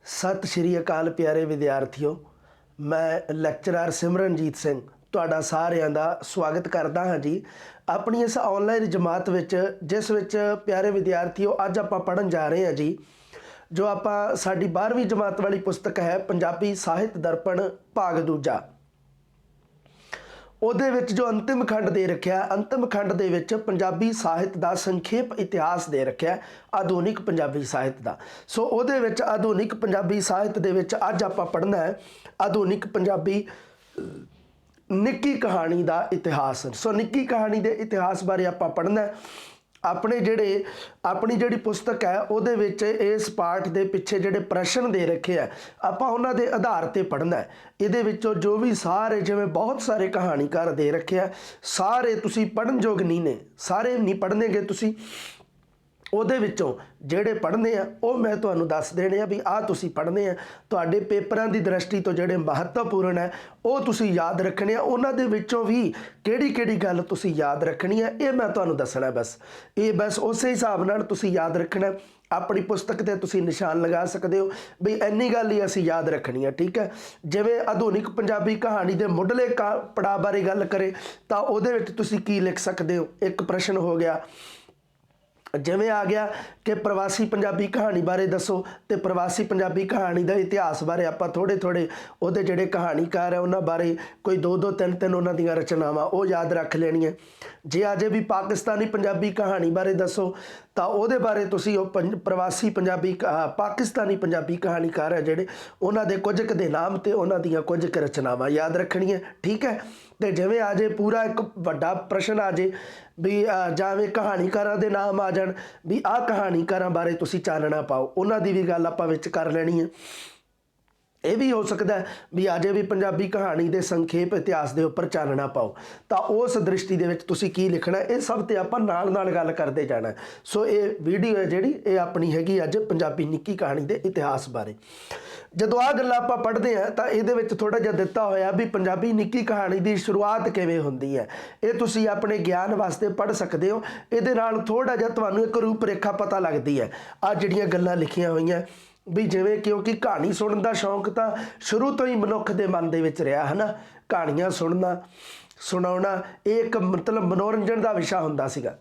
सत श्री अकाल प्यारे विद्यार्थियों, मैं लैक्चरर सिमरनजीत सिंह तुहाडा सारिਆਂ ਦਾ स्वागत करता हाँ जी अपनी इस ऑनलाइन जमात विच जिस विच प्यारे विद्यार्थियों अज आपां पढ़न जा रहे हैं जी जो आपां साडी 12वीं जमात वाली पुस्तक है पंजाबी साहित्य दर्पण भाग दूजा। ਉਹਦੇ ਵਿੱਚ जो अंतिम खंड दे रखा अंतिम खंड ਦੇ ਵਿੱਚ ਪੰਜਾਬੀ ਸਾਹਿਤ ਦਾ ਸੰਖੇਪ ਇਤਿਹਾਸ ਦੇ ਰੱਖਿਆ ਆਧੁਨਿਕ ਪੰਜਾਬੀ ਸਾਹਿਤ ਦਾ। ਸੋ ਉਹਦੇ ਵਿੱਚ ਆਧੁਨਿਕ ਪੰਜਾਬੀ ਸਾਹਿਤ ਦੇ ਵਿੱਚ ਅੱਜ ਆਪਾਂ ਪੜ੍ਹਨਾ ਹੈ ਆਧੁਨਿਕ ਪੰਜਾਬੀ ਨਿੱਕੀ ਕਹਾਣੀ ਦਾ ਇਤਿਹਾਸ। ਸੋ ਨਿੱਕੀ ਕਹਾਣੀ ਦੇ ਇਤਿਹਾਸ ਬਾਰੇ ਆਪਾਂ ਪੜ੍ਹਨਾ ਹੈ। अपनी जिहड़ी पुस्तक है उहदे विच इस पाठ के पिछे जिहड़े प्रश्न दे रखे है आपां उन्हां दे आधार ते पढ़ना है। इहदे विचों जो भी सारे जिवें बहुत सारे कहानीकार दे रखे है सारे तुसीं पढ़न जोग नहीं ने, सारे नहीं पढ़नेगे तुसीं। ਉਹਦੇ ਵਿੱਚੋਂ ਜਿਹੜੇ ਪੜ੍ਹਨੇ ਆ ਉਹ ਮੈਂ ਤੁਹਾਨੂੰ ਦੱਸ ਦੇਣੇ ਆ ਵੀ ਆਹ ਤੁਸੀਂ ਪੜ੍ਹਨੇ ਆ। ਤੁਹਾਡੇ ਪੇਪਰਾਂ ਦੀ ਦ੍ਰਿਸ਼ਟੀ ਤੋਂ ਜਿਹੜੇ ਮਹੱਤਵਪੂਰਨ ਹੈ ਉਹ ਤੁਸੀਂ ਯਾਦ ਰੱਖਣੇ ਆ। ਉਹਨਾਂ ਦੇ ਵਿੱਚੋਂ ਵੀ ਕਿਹੜੀ ਕਿਹੜੀ ਗੱਲ ਤੁਸੀਂ ਯਾਦ ਰੱਖਣੀ ਹੈ ਇਹ ਮੈਂ ਤੁਹਾਨੂੰ ਦੱਸਣਾ। ਬਸ ਉਸੇ ਹਿਸਾਬ ਨਾਲ ਤੁਸੀਂ ਯਾਦ ਰੱਖਣਾ। अपनी पुस्तक ते तुसी निशान लगा सकते हो भी इन्नी गल ही असी याद रखनी है, ठीक है। जिवें आधुनिक पंजाबी कहानी के मुढ़ले पड़ाव बारे गल करे तो उहदे विच तुसी की लिख सकते हो। एक प्रश्न हो गया जिवें आ गया कि प्रवासी पंजाबी कहानी बारे दसो, तो प्रवासी पंजाबी कहानी का इतिहास बारे आपां थोड़े थोड़े उहदे जिहड़े कहानीकार है उन्हां बारे कोई दो दो तीन तीन उन्हां दीयां रचनावां वो याद रख लेणीआं। जे अजे भी पाकिस्तानी पंजाबी कहानी बारे दसो तो उहदे बारे तुसीं प्रवासी पंजाबी पाकिस्तानी पंजाबी कहानीकार है जिहड़े उन्हां दे कुछ क दे नाम ते उन्हां दीयां कुछ क रचनावां याद रखणीआं, ठीक है। तो जिवें आ जाए पूरा एक वड्डा प्रश्न आ जाए भी जावें कहानीकारां दे नाम आ जाण भी आह कहानीकारां बारे तुसीं चानना पाओ, उन्हां दी भी गल आपां विच कर लैणी है। ये भी हो सकता है भी अजे भी पंजाबी कहानी के संखेप इतिहास के उपर चानना पाओ तो उस दृष्टि के तुसी की लिखना ये सब तो आप नाल नाल गल करते जाना। सो ये वीडियो है जिहड़ी ये अपनी हैगी अज पंजाबी निक्की कहानी के इतिहास बारे। जदों आ गल्लां आपां पढ़दे हैं तो ये थोड़ा जिहा दिता होया भी पंजाबी निक्की कहानी की शुरुआत किवें हुंदी है ये तुसी अपने ज्ञान वास्ते पढ़ सकते हो। इहदे नाल थोड़ा जिहा तुहानूं एक रूपरेखा पता लगती है। आ जिहड़ियां गल्लां लिखियां होईयां भी जिवें क्योंकि कहानी सुनने का शौक तो शुरू तो ही मनुख के मन दे विच रहा है ना। कहानियां सुनना सुनाउणा एक मतलब मनोरंजन का विषय हुंदा सीगा।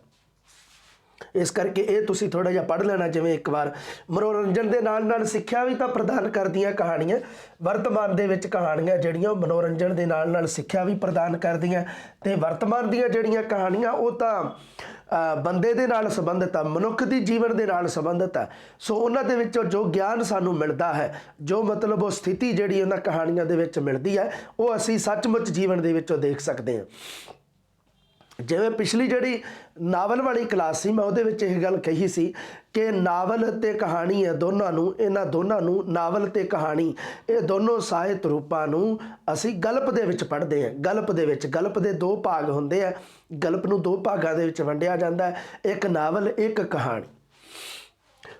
इस करके ये तुसी थोड़ा जिहा पढ़ लेना। जिवें एक बार मनोरंजन के नाल नाल सिक्ख्या भी तो प्रदान करदियां कहानियां। वर्तमान दे विच कहानियां जिहड़ियां मनोरंजन के नाल नाल सिक्ख्या भी प्रदान करदियां ते वर्तमान दीयां जिहड़ियां कहानियां वो तो बंदे दे नाल संबंधित है, मनुख की जीवन के नाल संबंधित है। सो उन्हां दे विचों जो ज्ञान सानू मिलता है जो मतलब वो स्थिति जिहड़ी उन्हां कहानियां दे विच मिलती है वो असी सचमुच जीवन दे विचों देख सकते हैं। जिवें पिछली जिहड़ी नावल वाली क्लास सी मैं उहदे विच इह गल कही सी कि नावल ते कहानी है दोनों नूं इन्हां दोनों नूं नावल ते कहानी ये दोनों ਸਾਹਿਤ रूपां नूं असी गल्प दे विच पढ़दे हां। गल्प दे दो भाग हुंदे आ। गल्प नूं दो भागां दे विच वंडिया जांदा है, एक नावल एक कहानी।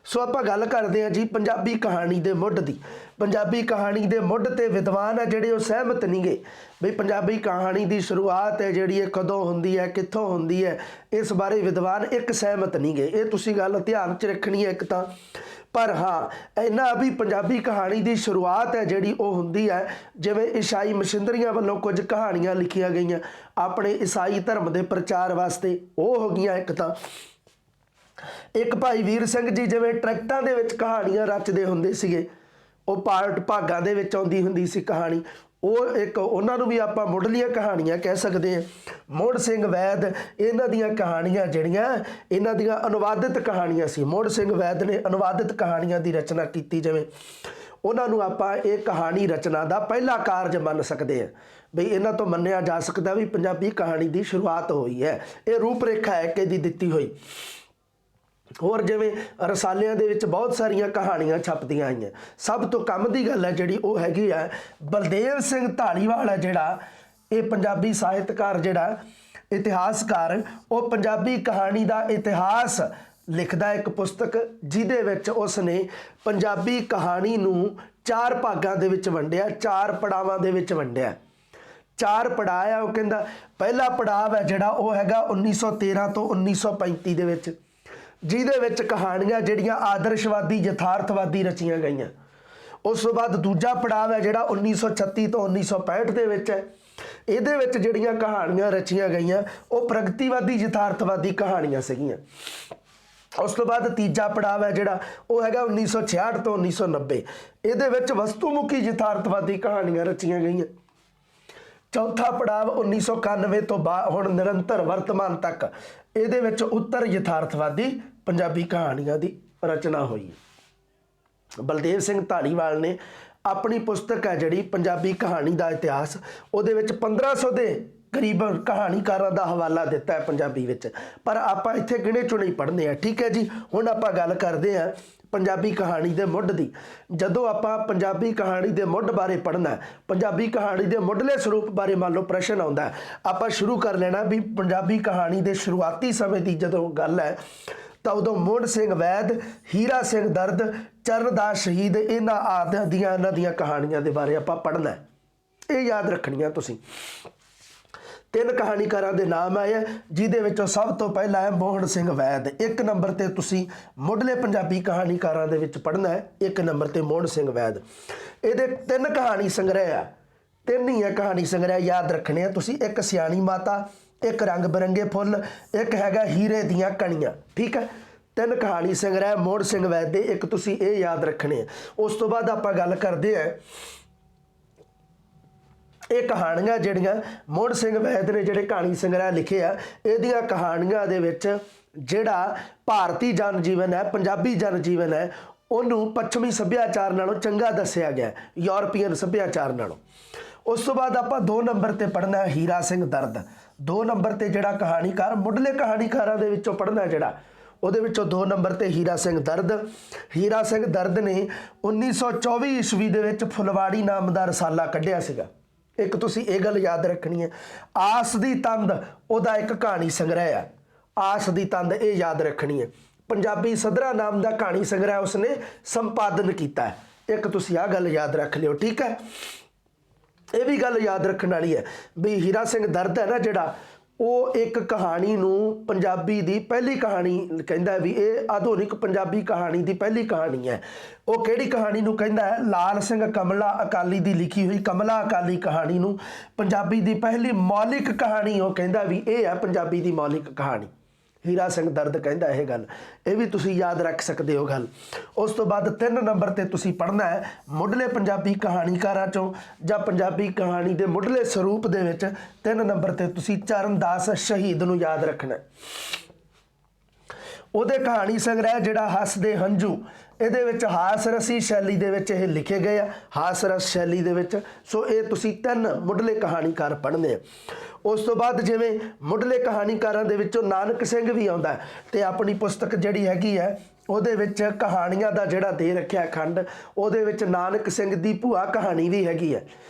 सो आपां गल करदे हां जी पंजाबी कहानी दे मुੱਢ दी। पंजाबी कहानी दे मुੱਢ ते विद्वान है जिहड़े वो सहमत नहीं गए भी पंजाबी कहानी की शुरुआत है जिहड़ी कदों हुंदी है कित्थों हुंदी है इस बारे विद्वान एक सहमत नहीं गए। ये तुसीं गल ध्यान च रखनी है एक तां। पर हाँ इन्ना भी पंजाबी कहानी की शुरुआत है जिहड़ी वो हुंदी है जिवें ईसाई मशिंदरियां वालों कुछ कहानियां लिखियां गईयां अपने ईसाई धर्म के प्रचार वास्ते वो हो गईयां। एक तां एक भाई वीर सिंह जी जिवें ट्रैक्टां दे विच कहानियां रचदे हुंदे सीगे वो पार्ट भागां दे विच आउंदी हुंदी सी कहानी। वो एक उन्होंने भी आप मुढ़लियां कहानियां कह सकते हैं। मोड़ सिंह वैद इन्हां दियां कहानियां जिहड़ियां इन्हां दियां अनुवादित कहानियां सी। मोड़ सिंह वैद ने अनुवादित कहानियां की रचना की जिवें उन्होंने आप एक कहानी रचना का पहला कारज मन सकते हैं बई इन्हां तो मन्निया जा सकता भी पंजाबी कहानी की शुरुआत हुई है। ये रूपरेखा है कि दी दित्ती हुई। होर जिवें रसालियां दे विच बहुत सारियां कहानियां छपदियां आईयां। सब तो कम की गल है जिहड़ी वो हैगी है बलदेव सिंह धालीवाल है जिहड़ा ये पंजाबी साहित्यकार जिहड़ा इतिहासकार वो पंजाबी कहानी का इतिहास लिखदा एक पुस्तक जिहदे विच उसने पंजाबी कहानी नूं चार भागां दे विच वंडिया, चार पड़ावां दे विच वंडिया। चार पड़ाव है वो कहंदा पहला पड़ाव है जिहड़ा वो हैगा 1913 तो 1935 दे विच जिहदे विच कहानियां जिहड़ियां आदर्शवादी यथार्थवादी रचियां गईयां। ਉਸ ਤੋਂ ਬਾਅਦ ਦੂਜਾ ਪੜਾਅ ਹੈ ਜਿਹੜਾ 1936 ਤੋਂ 1965 ਦੇ ਵਿੱਚ ਹੈ। ਇਹਦੇ ਵਿੱਚ ਜਿਹੜੀਆਂ ਕਹਾਣੀਆਂ ਰਚੀਆਂ ਗਈਆਂ ਉਹ ਪ੍ਰਗਤੀਵਾਦੀ ਯਥਾਰਥਵਾਦੀ ਕਹਾਣੀਆਂ ਸੀਗੀਆਂ। ਉਸ ਤੋਂ ਬਾਅਦ ਤੀਜਾ ਪੜਾਅ ਹੈ ਜਿਹੜਾ ਉਹ ਹੈਗਾ 1966 ਤੋਂ 1990, ਇਹਦੇ ਵਿੱਚ ਵਸਤੂਮੁਖੀ ਯਥਾਰਥਵਾਦੀ ਕਹਾਣੀਆਂ ਰਚੀਆਂ ਗਈਆਂ। ਚੌਥਾ ਪੜਾਵ 1991 ਤੋਂ ਬਾਅਦ ਹੁਣ ਨਿਰੰਤਰ ਵਰਤਮਾਨ ਤੱਕ ਇਹਦੇ ਵਿੱਚ ਉੱਤਰ ਯਥਾਰਥਵਾਦੀ ਪੰਜਾਬੀ ਕਹਾਣੀਆਂ ਦੀ ਰਚਨਾ ਹੋਈ। ਬਲਦੇਵ ਸਿੰਘ ਧਾਲੀਵਾਲ ਨੇ ਆਪਣੀ ਪੁਸਤਕ ਹੈ ਜਿਹੜੀ ਪੰਜਾਬੀ ਕਹਾਣੀ ਦਾ ਇਤਿਹਾਸ, ਉਹਦੇ ਵਿੱਚ 1500 ਦੇ ਕਰੀਬ ਕਹਾਣੀਕਾਰਾਂ ਦਾ ਹਵਾਲਾ ਦਿੱਤਾ ਹੈ ਪੰਜਾਬੀ ਵਿੱਚ, ਪਰ ਆਪਾਂ ਇੱਥੇ ਗਿਣੇ ਚੁਣੇ ਹੀ ਪੜ੍ਹਨੇ ਆ। ਠੀਕ ਹੈ ਜੀ, ਹੁਣ ਆਪਾਂ ਗੱਲ ਕਰਦੇ ਹਾਂ ਪੰਜਾਬੀ ਕਹਾਣੀ ਦੇ ਮੁੱਢ ਦੀ। ਜਦੋਂ ਆਪਾਂ ਪੰਜਾਬੀ ਕਹਾਣੀ ਦੇ ਮੁੱਢ ਬਾਰੇ ਪੜ੍ਹਨਾ, ਪੰਜਾਬੀ ਕਹਾਣੀ ਦੇ ਮੁੱਢਲੇ ਸਰੂਪ ਬਾਰੇ ਮੰਨ ਲਓ ਪ੍ਰਸ਼ਨ ਆਉਂਦਾ, ਆਪਾਂ ਸ਼ੁਰੂ ਕਰ ਲੈਣਾ ਵੀ ਪੰਜਾਬੀ ਕਹਾਣੀ ਦੇ ਸ਼ੁਰੂਆਤੀ ਸਮੇਂ ਦੀ ਜਦੋਂ ਗੱਲ ਹੈ ਤਾਂ ਉਦੋਂ ਮੋਹਨ ਸਿੰਘ ਵੈਦ, ਹੀਰਾ ਸਿੰਘ ਦਰਦ, ਚਰਨਦਾਸ ਸ਼ਹੀਦ, ਇਹਨਾਂ ਆਦਿ ਦੀਆਂ ਇਹਨਾਂ ਦੀਆਂ ਕਹਾਣੀਆਂ ਦੇ ਬਾਰੇ ਆਪਾਂ ਪੜ੍ਹਨਾ। ਇਹ ਯਾਦ ਰੱਖਣੀਆਂ ਤੁਸੀਂ। 3 ਕਹਾਣੀਕਾਰਾਂ ਦੇ ਨਾਮ ਆਏ ਆ, ਜਿਹਦੇ ਵਿੱਚੋਂ ਸਭ ਤੋਂ ਪਹਿਲਾ ਹੈ ਮੋਹਨ ਸਿੰਘ ਵੈਦ। 1 ਨੰਬਰ ਤੇ ਤੁਸੀਂ ਮੁੱਢਲੇ ਪੰਜਾਬੀ ਕਹਾਣੀਕਾਰਾਂ ਦੇ ਵਿੱਚ ਪੜ੍ਹਨਾ ਹੈ, 1 ਨੰਬਰ ਤੇ ਮੋਹਨ ਸਿੰਘ ਵੈਦ। ਇਹਦੇ 3 ਕਹਾਣੀ ਸੰਗ੍ਰਹਿ ਆ, 3 ਹੀ ਆ ਕਹਾਣੀ ਸੰਗ੍ਰਹਿ, ਯਾਦ ਰੱਖਣੇ ਆ ਤੁਸੀਂ। 1 ਸਿਆਣੀ ਮਾਤਾ, 1 ਰੰਗ ਬਿਰੰਗੇ ਫੁੱਲ, 1 ਹੈਗਾ ਹੀਰੇ ਦੀਆਂ ਕਣੀਆਂ। ਠੀਕ ਹੈ, 3 ਕਹਾਣੀ ਸੰਗ੍ਰਹਿ ਮੋਹਨ ਸਿੰਘ ਵੈਦ ਦੇ, 1 ਤੁਸੀਂ ਇਹ ਯਾਦ ਰੱਖਣੇ ਆ। ਉਸ ਤੋਂ ਬਾਅਦ ਆਪਾਂ ਗੱਲ ਕਰਦੇ ਹਾਂ ਇਹ ਕਹਾਣੀਆਂ ਜਿਹੜੀਆਂ ਮੋਹਨ ਸਿੰਘ ਵੈਦ ਨੇ ਜਿਹੜੇ ਕਹਾਣੀ ਸੰਗ੍ਰਹਿ ਲਿਖੇ ਆ, ਇਹਦੀਆਂ ਕਹਾਣੀਆਂ ਦੇ ਵਿੱਚ ਜਿਹੜਾ ਭਾਰਤੀ ਜਨ ਜੀਵਨ ਹੈ, ਪੰਜਾਬੀ ਜਨ ਜੀਵਨ ਹੈ, ਉਹਨੂੰ ਪੱਛਮੀ ਸੱਭਿਆਚਾਰ ਨਾਲੋਂ ਚੰਗਾ ਦੱਸਿਆ ਗਿਆ, ਯੂਰਪੀਅਨ ਸੱਭਿਆਚਾਰ ਨਾਲੋਂ। ਉਸ ਤੋਂ ਬਾਅਦ ਆਪਾਂ 2 ਨੰਬਰ ਤੇ ਪੜ੍ਹਨਾ ਹੈ ਹੀਰਾ ਸਿੰਘ ਦਰਦ। 2 ਨੰਬਰ ਤੇ ਜਿਹੜਾ ਕਹਾਣੀਕਾਰ ਮੁੱਢਲੇ ਕਹਾਣੀਕਾਰਾਂ ਦੇ ਵਿੱਚੋਂ ਪੜ੍ਹਨਾ ਜਿਹੜਾ, ਉਹਦੇ ਵਿੱਚੋਂ 2 ਨੰਬਰ ਤੇ ਹੀਰਾ ਸਿੰਘ ਦਰਦ। ਹੀਰਾ ਸਿੰਘ ਦਰਦ ਨੇ 1924 ਈਸਵੀ ਦੇ ਵਿੱਚ ਫੁਲਵਾੜੀ ਨਾਮ ਦਾ ਰਸਾਲਾ ਕੱਢਿਆ ਸੀਗਾ। 1 ਤੁਸੀਂ ਇਹ ਗੱਲ ਯਾਦ ਰੱਖਣੀ ਹੈ, ਆਸ ਦੀ ਤੰਦ ਉਹਦਾ 1 ਕਹਾਣੀ ਸੰਗ੍ਰਹਿ ਆ, ਆਸ ਦੀ ਤੰਦ, ਇਹ ਯਾਦ ਰੱਖਣੀ ਹੈ। ਪੰਜਾਬੀ ਸਦਰਾ ਨਾਮ ਦਾ ਕਹਾਣੀ ਸੰਗ੍ਰਹਿ ਉਸਨੇ ਸੰਪਾਦਨ ਕੀਤਾ ਹੈ। 1 ਤੁਸੀਂ ਆਹ ਗੱਲ ਯਾਦ ਰੱਖ ਲਿਓ। ਠੀਕ ਹੈ, ਇਹ ਵੀ ਗੱਲ ਯਾਦ ਰੱਖਣ ਵਾਲੀ ਹੈ ਵੀ ਹੀਰਾ ਸਿੰਘ ਦਰਦ ਹੈ ਨਾ ਜਿਹੜਾ, ਉਹ 1 ਕਹਾਣੀ ਨੂੰ ਪੰਜਾਬੀ ਦੀ ਪਹਿਲੀ ਕਹਾਣੀ ਕਹਿੰਦਾ ਵੀ ਇਹ ਆਧੁਨਿਕ ਪੰਜਾਬੀ ਕਹਾਣੀ ਦੀ ਪਹਿਲੀ ਕਹਾਣੀ ਹੈ। ਉਹ ਕਿਹੜੀ ਕਹਾਣੀ ਨੂੰ ਕਹਿੰਦਾ ਹੈ? ਲਾਲ ਸਿੰਘ ਕਮਲਾ ਅਕਾਲੀ ਦੀ ਲਿਖੀ ਹੋਈ ਕਮਲਾ ਅਕਾਲੀ ਕਹਾਣੀ ਨੂੰ ਪੰਜਾਬੀ ਦੀ ਪਹਿਲੀ ਮੌਲਿਕ ਕਹਾਣੀ ਉਹ ਕਹਿੰਦਾ ਵੀ ਇਹ ਹੈ ਪੰਜਾਬੀ ਦੀ ਮੌਲਿਕ ਕਹਾਣੀ। ਹੀਰਾ ਸਿੰਘ ਦਰਦ ਕਹਿੰਦਾ ਇਹ ਗੱਲ, ਇਹ ਵੀ ਤੁਸੀਂ ਯਾਦ ਰੱਖ ਸਕਦੇ ਹੋ ਗੱਲ। ਉਸ ਤੋਂ ਬਾਅਦ 3 ਨੰਬਰ ਤੇ ਤੁਸੀਂ ਪੜ੍ਹਨਾ ਹੈ ਮੁੱਢਲੇ ਪੰਜਾਬੀ ਕਹਾਣੀਕਾਰਾਂ ਚੋਂ ਜਾਂ ਪੰਜਾਬੀ ਕਹਾਣੀ ਦੇ ਮੁੱਢਲੇ ਸਰੂਪ ਦੇ ਵਿੱਚ 3 ਨੰਬਰ ਤੇ ਤੁਸੀਂ ਚਰਨਦਾਸ ਸ਼ਹੀਦ ਨੂੰ ਯਾਦ ਰੱਖਣਾ। ਉਹਦੇ ਕਹਾਣੀ ਸੰਗ੍ਰਹਿ ਜਿਹੜਾ ਹੱਸਦੇ ਹੰਝੂ, ਇਹਦੇ ਵਿੱਚ ਹਾਸ ਰਸੀ ਸ਼ੈਲੀ ਦੇ ਵਿੱਚ ਇਹ ਲਿਖੇ ਗਏ ਆ, ਹਾਸ ਰਸ ਸ਼ੈਲੀ ਦੇ ਵਿੱਚ। ਸੋ ਇਹ ਤੁਸੀਂ 3 ਮੁੱਢਲੇ ਕਹਾਣੀਕਾਰ ਪੜ੍ਹਨੇ ਆ। ਉਸ ਤੋਂ ਬਾਅਦ ਜਿਵੇਂ ਮੁੱਢਲੇ ਕਹਾਣੀਕਾਰਾਂ ਦੇ ਵਿੱਚੋਂ ਨਾਨਕ ਸਿੰਘ ਵੀ ਆਉਂਦਾ, ਤੇ ਆਪਣੀ ਪੁਸਤਕ ਜਿਹੜੀ ਹੈਗੀ ਹੈ ਉਹਦੇ ਵਿੱਚ ਕਹਾਣੀਆਂ ਦਾ ਜਿਹੜਾ ਦੇ ਰੱਖਿਆ ਖੰਡ, ਉਹਦੇ ਵਿੱਚ ਨਾਨਕ ਸਿੰਘ ਦੀ ਭੂਆ ਕਹਾਣੀ ਵੀ ਹੈਗੀ ਹੈ।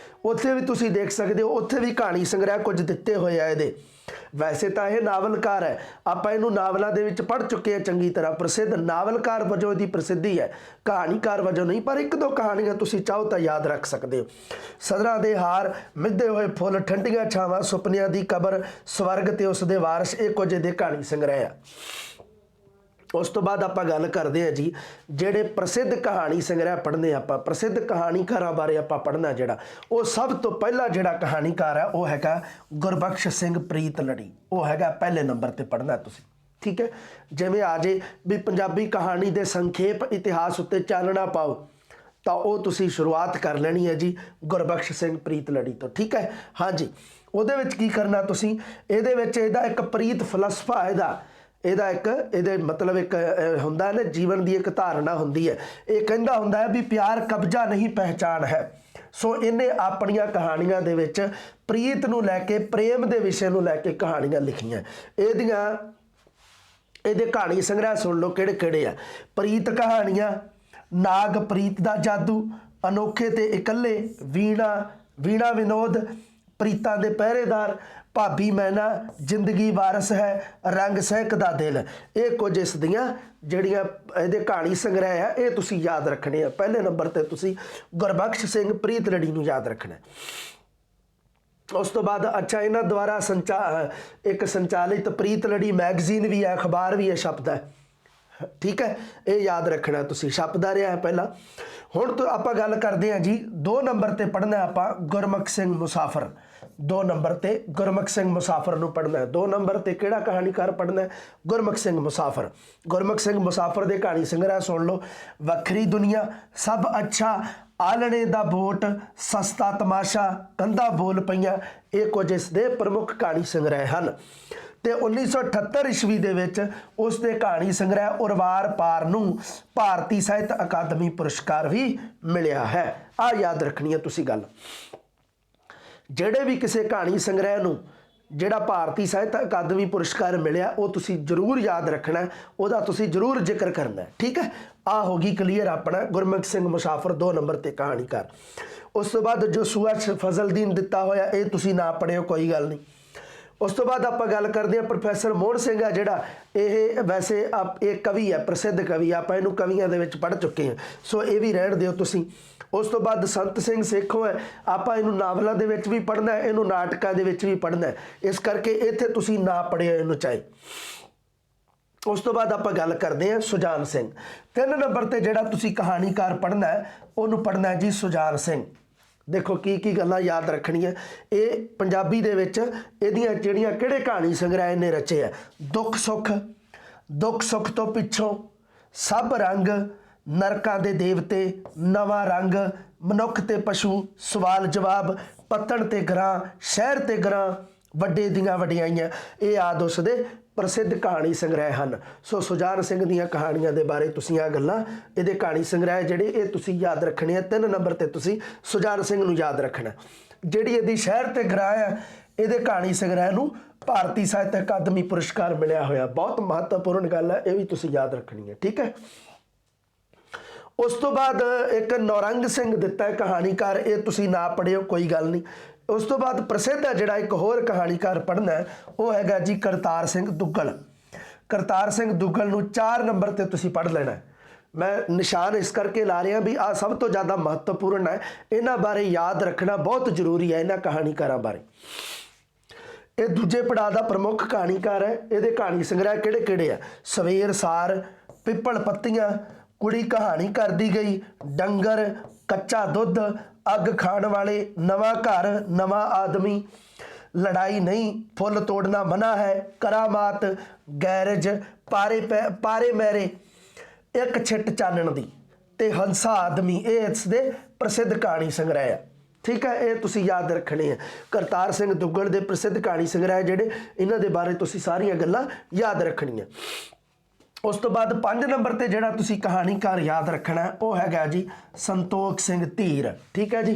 ਉੱਥੇ ਵੀ ਤੁਸੀਂ ਦੇਖ ਸਕਦੇ ਹੋ, ਉੱਥੇ ਵੀ ਕਹਾਣੀ ਸੰਗ੍ਰਹਿ ਕੁਝ ਦਿੱਤੇ ਹੋਏ ਆ ਇਹਦੇ। ਵੈਸੇ ਤਾਂ ਇਹ ਨਾਵਲਕਾਰ ਹੈ, ਆਪਾਂ ਇਹਨੂੰ ਨਾਵਲਾਂ ਦੇ ਵਿੱਚ ਪੜ੍ਹ ਚੁੱਕੇ ਹਾਂ ਚੰਗੀ ਤਰ੍ਹਾਂ, ਪ੍ਰਸਿੱਧ ਨਾਵਲਕਾਰ ਵਜੋਂ ਇਹਦੀ ਪ੍ਰਸਿੱਧੀ ਹੈ, ਕਹਾਣੀਕਾਰ ਵਜੋਂ ਨਹੀਂ। ਪਰ 1-2 ਕਹਾਣੀਆਂ ਤੁਸੀਂ ਚਾਹੋ ਤਾਂ ਯਾਦ ਰੱਖ ਸਕਦੇ ਹੋ। ਸਦਰਾਂ ਦੇ ਹਾਰ, ਮਿੱਧੇ ਹੋਏ ਫੁੱਲ, ਠੰਡੀਆਂ ਛਾਵਾਂ, ਸੁਪਨਿਆਂ ਦੀ ਕਬਰ, ਸਵਰਗ ਤੇ ਉਸ ਦੇ ਵਾਰਸ, ਇਹ ਕੁਝ ਇਹਦੇ ਕਹਾਣੀ ਸੰਗ੍ਰਹਿ ਆ। ਉਸ ਤੋਂ ਬਾਅਦ ਆਪਾਂ ਗੱਲ ਕਰਦੇ ਹਾਂ ਜੀ ਜਿਹੜੇ ਪ੍ਰਸਿੱਧ ਕਹਾਣੀ ਸੰਗ੍ਰਹਿ ਪੜ੍ਹਨੇ ਆਪਾਂ, ਪ੍ਰਸਿੱਧ ਕਹਾਣੀਕਾਰਾਂ ਬਾਰੇ ਆਪਾਂ ਪੜ੍ਹਨਾ ਜਿਹੜਾ, ਉਹ ਸਭ ਤੋਂ ਪਹਿਲਾ ਜਿਹੜਾ ਕਹਾਣੀਕਾਰ ਹੈ ਉਹ ਹੈਗਾ ਗੁਰਬਖਸ਼ ਸਿੰਘ ਪ੍ਰੀਤਲੜੀ। ਉਹ ਹੈਗਾ ਪਹਿਲੇ ਨੰਬਰ ਤੇ ਪੜ੍ਹਨਾ ਤੁਸੀਂ। ਠੀਕ ਹੈ, ਜਿਵੇਂ ਆ ਜੇ ਵੀ ਪੰਜਾਬੀ ਕਹਾਣੀ ਦੇ ਸੰਖੇਪ ਇਤਿਹਾਸ ਉੱਤੇ ਚਾਨਣਾ ਪਾਓ ਤਾਂ ਉਹ ਤੁਸੀਂ ਸ਼ੁਰੂਆਤ ਕਰ ਲੈਣੀ ਹੈ ਜੀ ਗੁਰਬਖਸ਼ ਸਿੰਘ ਪ੍ਰੀਤਲੜੀ ਤੋਂ। ਠੀਕ ਹੈ, ਹਾਂਜੀ। ਉਹਦੇ ਵਿੱਚ ਕੀ ਕਰਨਾ ਤੁਸੀਂ, ਇਹਦੇ ਵਿੱਚ ਇਹਦਾ ਇੱਕ ਪ੍ਰੀਤ ਫਲਸਫਾ ਇਹਦਾ ਇੱਕ ਇਹਦੇ ਮਤਲਬ ਇੱਕ ਹੁੰਦਾ ਨਾ ਜੀਵਨ ਦੀ ਇੱਕ ਧਾਰਨਾ ਹੁੰਦੀ ਹੈ। ਇਹ ਕਹਿੰਦਾ ਹੁੰਦਾ ਹੈ ਵੀ ਪਿਆਰ ਕਬਜ਼ਾ ਨਹੀਂ ਪਹਿਚਾਣ ਹੈ। ਸੋ ਇਹਨੇ ਆਪਣੀਆਂ ਕਹਾਣੀਆਂ ਦੇ ਵਿੱਚ ਪ੍ਰੀਤ ਨੂੰ ਲੈ ਕੇ, ਪ੍ਰੇਮ ਦੇ ਵਿਸ਼ੇ ਨੂੰ ਲੈ ਕੇ ਕਹਾਣੀਆਂ ਲਿਖੀਆਂ। ਇਹਦੇ ਕਹਾਣੀ ਸੰਗ੍ਰਹਿ ਸੁਣ ਲਓ ਕਿਹੜੇ ਕਿਹੜੇ ਆ। ਪ੍ਰੀਤ ਕਹਾਣੀਆਂ, ਨਾਗ ਪ੍ਰੀਤ ਦਾ ਜਾਦੂ, ਅਨੋਖੇ ਤੇ ਇਕੱਲੇ, ਵੀਣਾ ਵਿਨੋਦ, ਪ੍ਰੀਤਾਂ ਦੇ ਪਹਿਰੇਦਾਰ, ਭਾਬੀ ਮੈਨਾ, ਜ਼ਿੰਦਗੀ ਵਾਰਸ ਹੈ, ਰੰਗ ਸਹਿਕ ਦਾ ਦਿਲ। ਇਹ ਕੁਝ ਇਸ ਦੀਆਂ ਜਿਹੜੀਆਂ ਇਹਦੇ ਕਹਾਣੀ ਸੰਗ੍ਰਹਿ ਆ ਇਹ ਤੁਸੀਂ ਯਾਦ ਰੱਖਣੇ ਆ। ਪਹਿਲੇ ਨੰਬਰ ਤੇ ਤੁਸੀਂ ਗੁਰਬਖਸ਼ ਸਿੰਘ ਪ੍ਰੀਤਲੜੀ ਨੂੰ ਯਾਦ ਰੱਖਣਾ। ਉਸ ਤੋਂ ਬਾਅਦ ਅੱਛਾ ਇਹਨਾਂ ਦੁਆਰਾ ਇੱਕ ਸੰਚਾਲਿਤ ਪ੍ਰੀਤਲੜੀ ਮੈਗਜ਼ੀਨ ਵੀ ਹੈ, ਅਖਬਾਰ ਵੀ ਹੈ, ਛਪਦਾ ਹੈ। ठीक है, ये याद रखना तुसी, छपदा रहा है पहला। हुण तो आपां गल करदे हां जी 2 नंबर ते पढ़ना आपां गुरमुख सिंह मुसाफर। 2 नंबर ते गुरमुख सिंह मुसाफर नूं पढ़ना है। 2 नंबर ते किहड़ा कहानीकार पढ़ना है? गुरमुख सिंह मुसाफर। गुरमुख सिंह मुसाफर दे कहानी संग्रह सुन लो। वखरी दुनिया, सब अच्छा, आलणे दा बोट, सस्ता तमाशा, कंधा बोल पईयां, ये कुछ इस दे प्रमुख कहानी संग्रह हैं। तो 1978 ईस्वी दे विच उस दे कहानी संग्रह उरवार पार नूं भारती साहित्य अकादमी पुरस्कार भी मिलिया है। आ याद रखनी है तुसी गल। ਜਿਹੜੇ भी किसी कहानी संग्रह नूं ਜਿਹੜਾ भारती साहित्य अकादमी पुरस्कार मिलिया वो तुसी जरूर याद रखना है, ਉਹਦਾ तुसी जरूर जिक्र करना है। ठीक है, आ होगी क्लीयर अपना गुरमुख सिंह मुसाफर 2 नंबर ते कहानीकार। उस तो बाद जो सुआ फजलदीन दिता होया ये तुसी ना पढ़ियो, कोई गल नहीं। उस तो बाद आप गल करते हैं प्रोफैसर मोहन सिंह है जिहड़ा, ये वैसे एक कवि है, प्रसिद्ध कवि, आप इनू कवियां दे विच पढ़ चुके हैं, सो ये भी रहण दिओ तुसी। उस तो बाद संत सिंह सेखों है, आप इनू नावलों दे विच भी पढ़ना है, इनू नाटकां दे विच भी पढ़ना है, इस करके इत्थे तुसी ना पढ़ियो इनू चाहे। उस तो बाद आप गल करते हैं सुजान सिंह। 3 नंबर ते जिहड़ा तुसी कहानीकार पढ़ना है उन्होंने पढ़ना है जी सुजान सिंह। देखो की गल्लां याद रखनियां, ये पंजाबी दे विच इहदियां जिहड़ियां किहड़े कहानी संग्रह इन्हें रचे है? दुख सुख तो पिछों, सब रंग, नरकां दे देवते, नवां रंग, मनुख ते पशु, सवाल जवाब, पत्तण ते ग्रां, शहर ते ग्रां, वड्डे दियां वडियाइयां, ये आदि उस दे प्रसिद्ध कहानी संग्रह हैं। सो सुजान सिंह दीयां कहानियां दे बारे तुसीं आ गल्लां, इहदे कहानी संग्रह जिहड़े ये तुसीं याद रखने हैं। 3 नंबर ते तुसीं सुजान सिंह नूं याद रखना। जिहड़ी इहदी शहर ते ग्रां है, इहदे कहानी संग्रह नूं भारती साहित्य अकादमी पुरस्कार मिलिया होया। बहुत महत्वपूर्ण गल है, ये भी तुसीं याद रखनी है। ठीक है, उस तो बाद एक नौरंग सिंह दिता है कहानीकार, ये तुसीं ना पढ़ियो, कोई गल नहीं। उस तो बाद प्रसिद्ध है जिहड़ा एक होर कहानीकार पढ़ना है, वो हैगा जी करतार सिंह दुग्गल। करतार सिंह दुग्गल नूं 4 नंबर ते तुसीं पढ़ लेना है। मैं निशान इस करके ला रहा भी आ सब तो ज़्यादा महत्वपूर्ण है, इन्हां बारे याद रखना बहुत जरूरी है। इन्हां कहानीकारां बारे, ये दूजे पड़ाव का प्रमुख कहानीकार है। ये कहानी संग्रह किहड़े किहड़े है? सवेर सार, पिपल पत्तियां, कुड़ी कहानी कर दी गई, डंगर, कच्चा दुध, अग खाण वाले, नवा घर, नवा आदमी, लड़ाई नहीं, फुल तोड़ना मना है, करामात, गैरज, पारे मैरे, एक छिट चानण दी, ते हंसा आदमी, ये इस दे प्रसिद्ध कहानी संग्रह है। ठीक है, ये तुसी याद रखने हैं। करतार सिंह दुग्गल दे प्रसिद्ध कहानी संग्रह जिहड़े, इन्हां दे बारे तुसी सारियां गल्लां याद रखनियां। उस तो बाद 5 नंबर ते जिहड़ा तुसी कहानीकार याद रखना है वो हैगा जी संतोख सिंह धीर। ठीक है जी,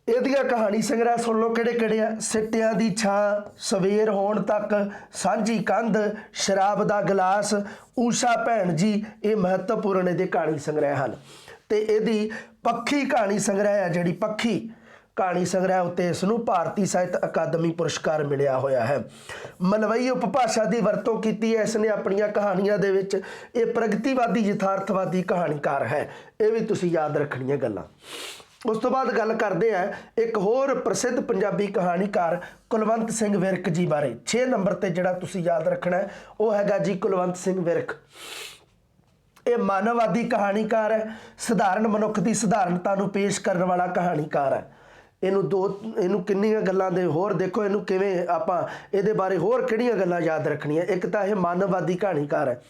इहदियां कहानी संग्रह सुन लो किहड़े किहड़े आ? सिट्टियां दी छां, सवेर होण तक, सांझी कंध, शराब दा गिलास, ऊषा भैण जी, ये महत्वपूर्ण इहदे कहानी संग्रह हैं। ते इहदी पक्षी कहानी संग्रह है जिहड़ी पक्षी कहानी संग्रह उत्ते इसनूं भारती साहित्य अकादमी पुरस्कार मिलिया होया है। मलवई उपभाषा की वरतों की है इसने अपनियां कहानियां दे विच। ये प्रगतिवादी यथार्थवादी कहानीकार है, ये भी तुसीं याद रखनियां गल्लां। उस तो बाद गल करते हैं एक होर प्रसिद्ध पंजाबी कहानीकार कुलवंत सिंह विरक जी बारे। 6 नंबर ते जिहड़ा तुसीं याद रखना है वो हैगा जी कुलवंत सिंह विरक। ये मानववादी कहानीकार है, सधारण मनुख की सधारणता नूं पेश करने वाला कहानीकार है। इनू किन्नियां गल्लां दे होर देखो, इनू किवें आपां इहदे बारे होर किहड़ियां गल्लां याद रखनियां। एक तां यह मानववादी कहानीकार है,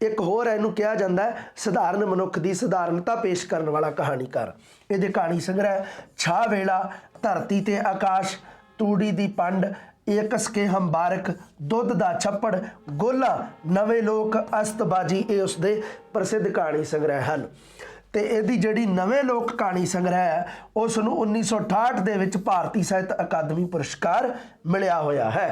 एक होर इनू कहा जाता है सधारण मनुख की सधारणता पेश करने वाला कहानीकार। इहदे कहानी संग्रह छा वेला, धरती ते आकाश, तूड़ी दी पंड, एकस के हम बारक, दुध दा छप्पड़, गोला, नवे लोक, अस्तबाजी, ये उसदे प्रसिद्ध कहानी संग्रह हैं। तो यदी जी नवे लोक कहानी संग्रह है उसनूं 1968 दे विच भारती साहित्य अकादमी पुरस्कार मिलिया होया है।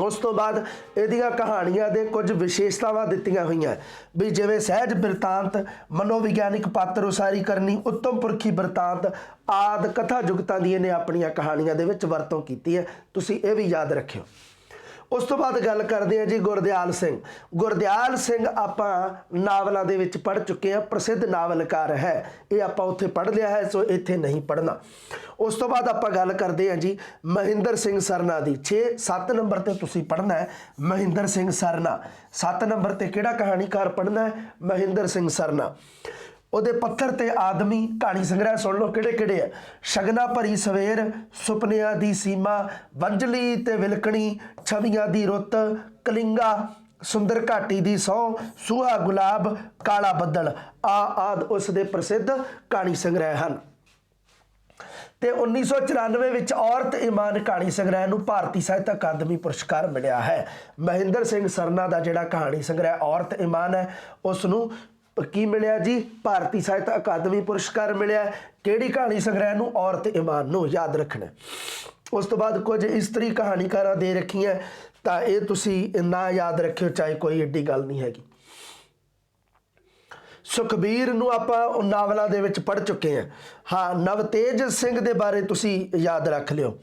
उस तो बाद इहदियां कहानियां दे कुछ विशेषतावां दित्तियां होईयां भी जिवें सहज बिरतांत, मनोविग्यानिक पात्र उसारी करनी, उत्तम पुरखी बिरतांत आदि कथा जुगतां दी इहने अपणियां कहानियां दे विच वरतों कीती है। तुसीं इह भी याद रखियो। ਉਸ ਤੋਂ ਬਾਅਦ ਗੱਲ ਕਰਦੇ ਹਾਂ ਜੀ ਗੁਰਦਿਆਲ ਸਿੰਘ। ਗੁਰਦਿਆਲ ਸਿੰਘ ਆਪਾਂ ਨਾਵਲਾਂ ਦੇ ਵਿੱਚ ਪੜ੍ਹ ਚੁੱਕੇ ਹਾਂ, ਪ੍ਰਸਿੱਧ ਨਾਵਲਕਾਰ ਹੈ, ਇਹ ਆਪਾਂ ਉੱਥੇ ਪੜ੍ਹ ਲਿਆ ਹੈ, ਸੋ ਇੱਥੇ ਨਹੀਂ ਪੜ੍ਹਨਾ। ਉਸ ਤੋਂ ਬਾਅਦ ਆਪਾਂ ਗੱਲ ਕਰਦੇ ਹਾਂ ਜੀ ਮਹਿੰਦਰ ਸਿੰਘ ਸਰਨਾ ਦੀ। 7 ਨੰਬਰ ਤੇ ਤੁਸੀਂ ਪੜ੍ਹਨਾ ਹੈ ਮਹਿੰਦਰ ਸਿੰਘ ਸਰਨਾ। 7 ਨੰਬਰ ਤੇ ਕਿਹੜਾ ਕਹਾਣੀਕਾਰ ਪੜ੍ਹਨਾ ਹੈ? ਮਹਿੰਦਰ ਸਿੰਘ ਸਰਨਾ। ਉਹਦੇ ਪੱਥਰ ਤੇ ਆਦਮੀ ਕਹਾਣੀ ਸੰਗ੍ਰਹਿ ਸੁਣ ਲਓ ਕਿਹੜੇ ਕਿਹੜੇ ਆ। ਸ਼ਗਨਾ ਭਰੀ ਸਵੇਰ, ਸੁਪਨਿਆਂ ਦੀ ਸੀਮਾ, ਵੰਜਲੀ ਤੇ ਵਿਲਕਣੀ, ਛਵੀਆਂ ਦੀ ਰੁੱਤ, ਕਲਿੰਗਾ, ਸੁੰਦਰ ਘਾਟੀ ਦੀ ਸਹੁੰ, ਸੂਹਾ ਗੁਲਾਬ, ਕਾਲਾ ਬੱਦਲ ਆਦ ਉਸ ਦੇ ਪ੍ਰਸਿੱਧ ਕਹਾਣੀ ਸੰਗ੍ਰਹਿ ਹਨ। ਤੇ 1994 ਵਿੱਚ ਔਰਤ ਇਮਾਨ ਕਹਾਣੀ ਸੰਗ੍ਰਹਿ ਨੂੰ ਭਾਰਤੀ ਸਾਹਿਤ ਅਕਾਦਮੀ ਪੁਰਸਕਾਰ ਮਿਲਿਆ ਹੈ। ਮਹਿੰਦਰ ਸਿੰਘ ਸਰਨਾ ਦਾ ਜਿਹੜਾ ਕਹਾਣੀ ਸੰਗ੍ਰਹਿ ਔਰਤ ਇਮਾਨ ਹੈ ਉਸ ਨੂੰ ਕੀ ਮਿਲਿਆ ਜੀ? ਭਾਰਤੀ ਸਾਹਿਤ ਅਕਾਦਮੀ ਪੁਰਸਕਾਰ ਮਿਲਿਆ। ਕਿਹੜੀ ਕਹਾਣੀ ਸੰਗ੍ਰਹਿ ਨੂੰ? ਔਰਤ ਇਮਾਨ ਨੂੰ, ਯਾਦ ਰੱਖਣਾ। ਉਸ ਤੋਂ ਬਾਅਦ ਕੁਝ ਇਸਤਰੀ ਕਹਾਣੀਕਾਰਾਂ ਦੇ ਰੱਖੀਆਂ, ਤਾਂ ਇਹ ਤੁਸੀਂ ਨਾ ਯਾਦ ਰੱਖਿਓ, ਚਾਹੇ ਕੋਈ ਏਡੀ ਗੱਲ ਨਹੀਂ ਹੈਗੀ। ਸੁਖਬੀਰ ਨੂੰ ਆਪਾਂ ਨਾਵਲਾਂ ਦੇ ਵਿੱਚ ਪੜ੍ਹ ਚੁੱਕੇ ਹਾਂ। ਹਾਂ, ਨਵਤੇਜ ਸਿੰਘ ਦੇ ਬਾਰੇ ਤੁਸੀਂ ਯਾਦ ਰੱਖ ਲਿਓ,